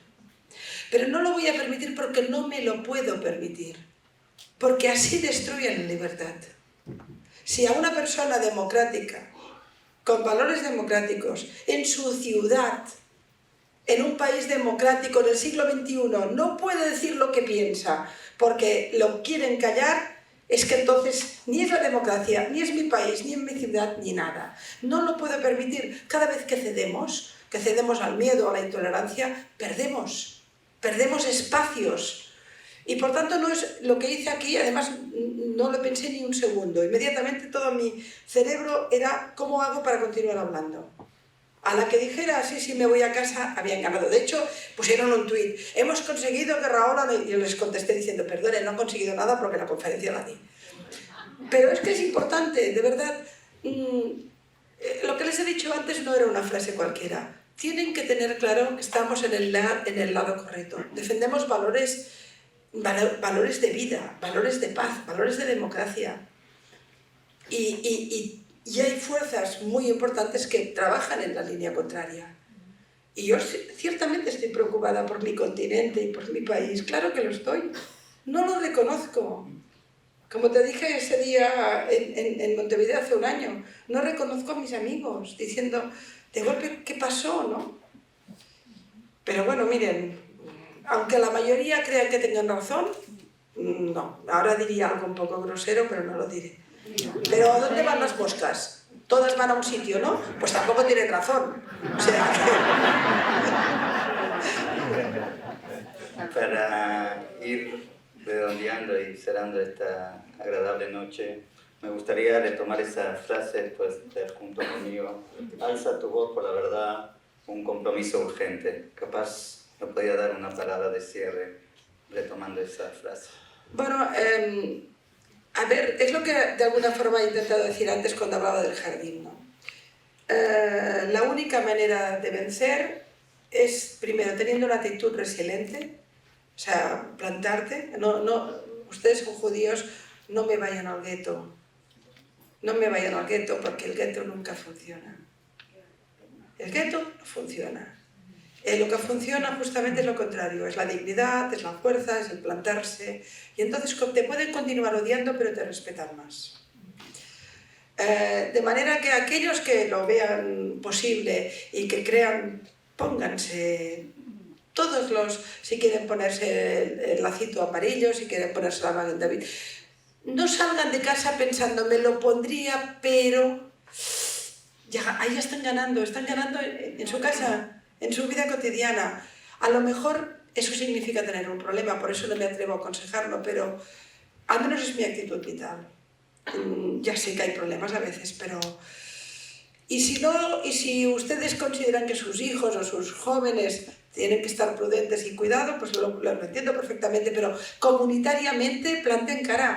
Pero no lo voy a permitir porque no me lo puedo permitir. Porque así destruyen la libertad. Si a una persona democrática, con valores democráticos, en su ciudad, en un país democrático del siglo XXI, no puede decir lo que piensa porque lo quieren callar, es que entonces ni es la democracia, ni es mi país, ni es mi ciudad, ni nada. No lo puedo permitir. Cada vez que cedemos al miedo, a la intolerancia, perdemos espacios. Y por tanto no es lo que hice aquí, además no lo pensé ni un segundo. Inmediatamente todo mi cerebro era ¿cómo hago para continuar hablando? A la que dijera sí, me voy a casa, habían ganado. De hecho, pusieron un tuit, hemos conseguido que Rahola... Y yo les contesté diciendo, perdone, no he conseguido nada porque la conferencia la di. Pero es que es importante, de verdad. Lo que les he dicho antes no era una frase cualquiera. Tienen que tener claro que estamos en el lado correcto. Defendemos valores de vida, valores de paz, valores de democracia. Y hay fuerzas muy importantes que trabajan en la línea contraria. Y yo ciertamente estoy preocupada por mi continente y por mi país. Claro que lo estoy. No lo reconozco. Como te dije ese día en Montevideo hace un año, no reconozco a mis amigos, diciendo, de golpe, ¿qué pasó, no? Pero bueno, miren, aunque la mayoría crean que tengan razón, no. Ahora diría algo un poco grosero, pero no lo diré. Pero ¿a dónde van las moscas? Todas van a un sitio, ¿no? Pues tampoco tienen razón. O sea que... Para ir redondeando y cerrando esta agradable noche, me gustaría retomar esa frase después de estar junto conmigo. Alza tu voz por la verdad, un compromiso urgente. Capaz me podía dar una palabra de cierre retomando esa frase. Bueno, a ver, es lo que de alguna forma he intentado decir antes cuando hablaba del jardín, ¿no? La única manera de vencer es, primero, teniendo una actitud resiliente, o sea, plantarte. Ustedes son judíos, no me vayan al gueto. No me vayan al gueto porque el gueto nunca funciona. El gueto no funciona. Lo que funciona justamente es lo contrario, es la dignidad, es la fuerza, es el plantarse. Y entonces te pueden continuar odiando, pero te respetan más. De manera que aquellos que lo vean posible y que crean, pónganse, si quieren ponerse el lacito amarillo, si quieren ponerse la Magen David, no salgan de casa pensando, me lo pondría, pero ahí están ganando en su casa, en su vida cotidiana. A lo mejor eso significa tener un problema, por eso no me atrevo a aconsejarlo, pero al menos es mi actitud vital. Ya sé que hay problemas a veces, pero... Y si ustedes consideran que sus hijos o sus jóvenes tienen que estar prudentes y cuidados, pues lo entiendo perfectamente, pero comunitariamente planten cara.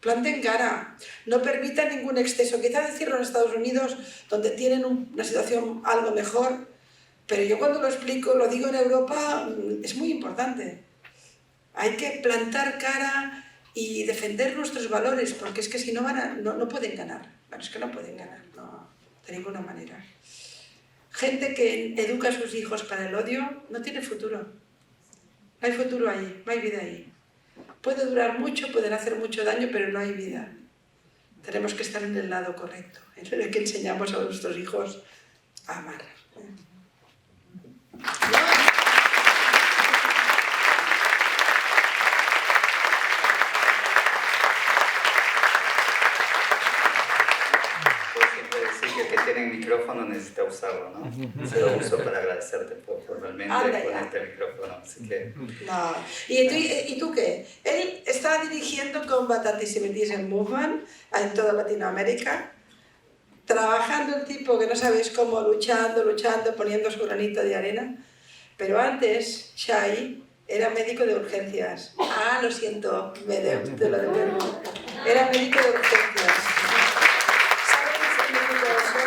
Planten cara, no permitan ningún exceso. Quizás decirlo en Estados Unidos, donde tienen una situación algo mejor, pero yo cuando lo explico, lo digo en Europa, es muy importante. Hay que plantar cara y defender nuestros valores, porque es que si no no pueden ganar. Bueno, es que no pueden ganar, no, de ninguna manera. Gente que educa a sus hijos para el odio no tiene futuro. No hay futuro ahí, no hay vida ahí. Puede durar mucho, pueden hacer mucho daño, pero no hay vida. Tenemos que estar en el lado correcto, en el que enseñamos a nuestros hijos a amar. Puedo siempre decir que el que tiene el micrófono necesita usarlo, ¿no? Se lo uso para agradecerte formalmente por este micrófono, así que... No. ¿Y tú qué? Él está dirigiendo Combat Antisemitism Movement en toda Latinoamérica, trabajando el tipo que no sabéis cómo, luchando, poniendo su granito de arena. Pero antes, Shai era médico de urgencias. Ah, lo siento, te lo devuelvo. Era médico de urgencias. ¿Saben qué significa eso?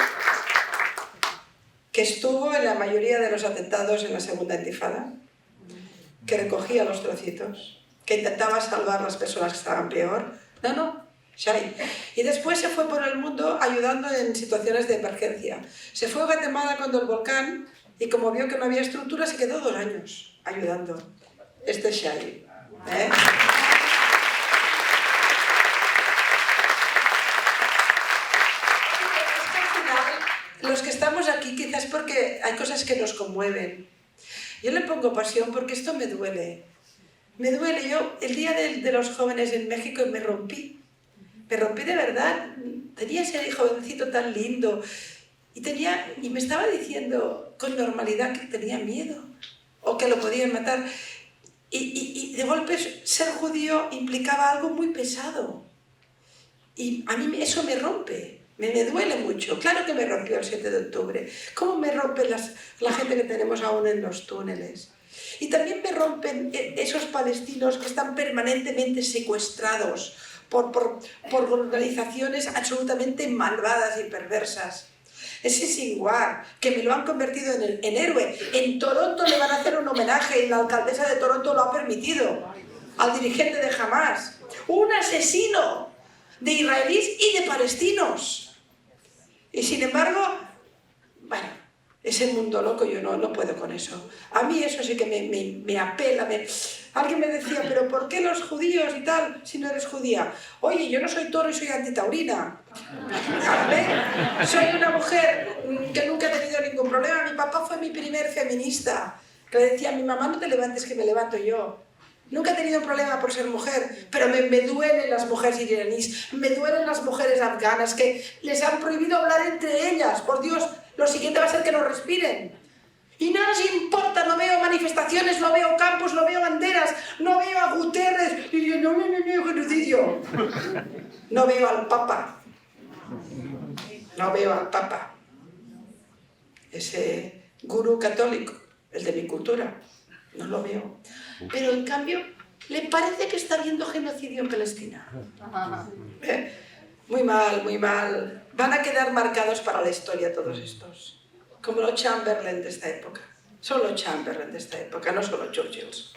Que estuvo en la mayoría de los atentados en la segunda intifada, que recogía los trocitos, que intentaba salvar a las personas que estaban peor. No, Shai. Y después se fue por el mundo ayudando en situaciones de emergencia. Se fue a Guatemala cuando el volcán, y como vio que no había estructura, se quedó 2 años ayudando. Este es Shai. Los que estamos aquí quizás porque hay cosas que nos conmueven. Yo le pongo pasión porque esto me duele. Me duele. Yo el día de los jóvenes en México me rompí. Me rompí de verdad. Tenía ese jovencito tan lindo y me estaba diciendo con normalidad que tenía miedo o que lo podían matar. Y de golpe ser judío implicaba algo muy pesado. Y a mí eso me rompe. Me duele mucho. Claro que me rompió el 7 de octubre. ¿Cómo me rompen la gente que tenemos aún en los túneles? Y también me rompen esos palestinos que están permanentemente secuestrados por organizaciones absolutamente malvadas y perversas. Ese Sinwar, que me lo han convertido en héroe. En Toronto le van a hacer un homenaje y la alcaldesa de Toronto lo ha permitido al dirigente de Hamas. Un asesino de israelíes y de palestinos. Y sin embargo, bueno, ese mundo loco yo no puedo con eso. A mí eso sí que me apela. Alguien me decía, pero ¿por qué los judíos y tal si no eres judía? Oye, yo no soy toro y soy antitaurina. ¿Vale? Soy una mujer que nunca he tenido ningún problema. Mi papá fue mi primer feminista, que le decía a mi mamá, no te levantes que me levanto yo. Nunca he tenido problema por ser mujer, pero me duelen las mujeres iraníes, me duelen las mujeres afganas, que les han prohibido hablar entre ellas. Por Dios, lo siguiente va a ser que no respiren. Y no nos importa, no veo manifestaciones, no veo campos, no veo banderas, no veo a Guterres, y yo no genocidio. No veo al Papa. No veo al Papa. Ese gurú católico, el de mi cultura. No lo veo. Pero en cambio, le parece que está habiendo genocidio en Palestina. Muy mal, muy mal. Van a quedar marcados para la historia todos estos. Como los Chamberlain de esta época. Son los Chamberlain de esta época, no son los Churchills.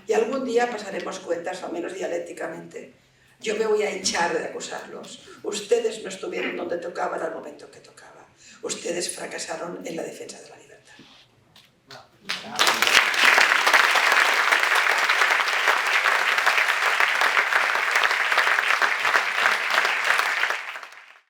Y algún día pasaremos cuentas, al menos dialécticamente. Yo me voy a hinchar de acusarlos. Ustedes no estuvieron donde tocaban al momento que tocaba. Ustedes fracasaron en la defensa de la libertad.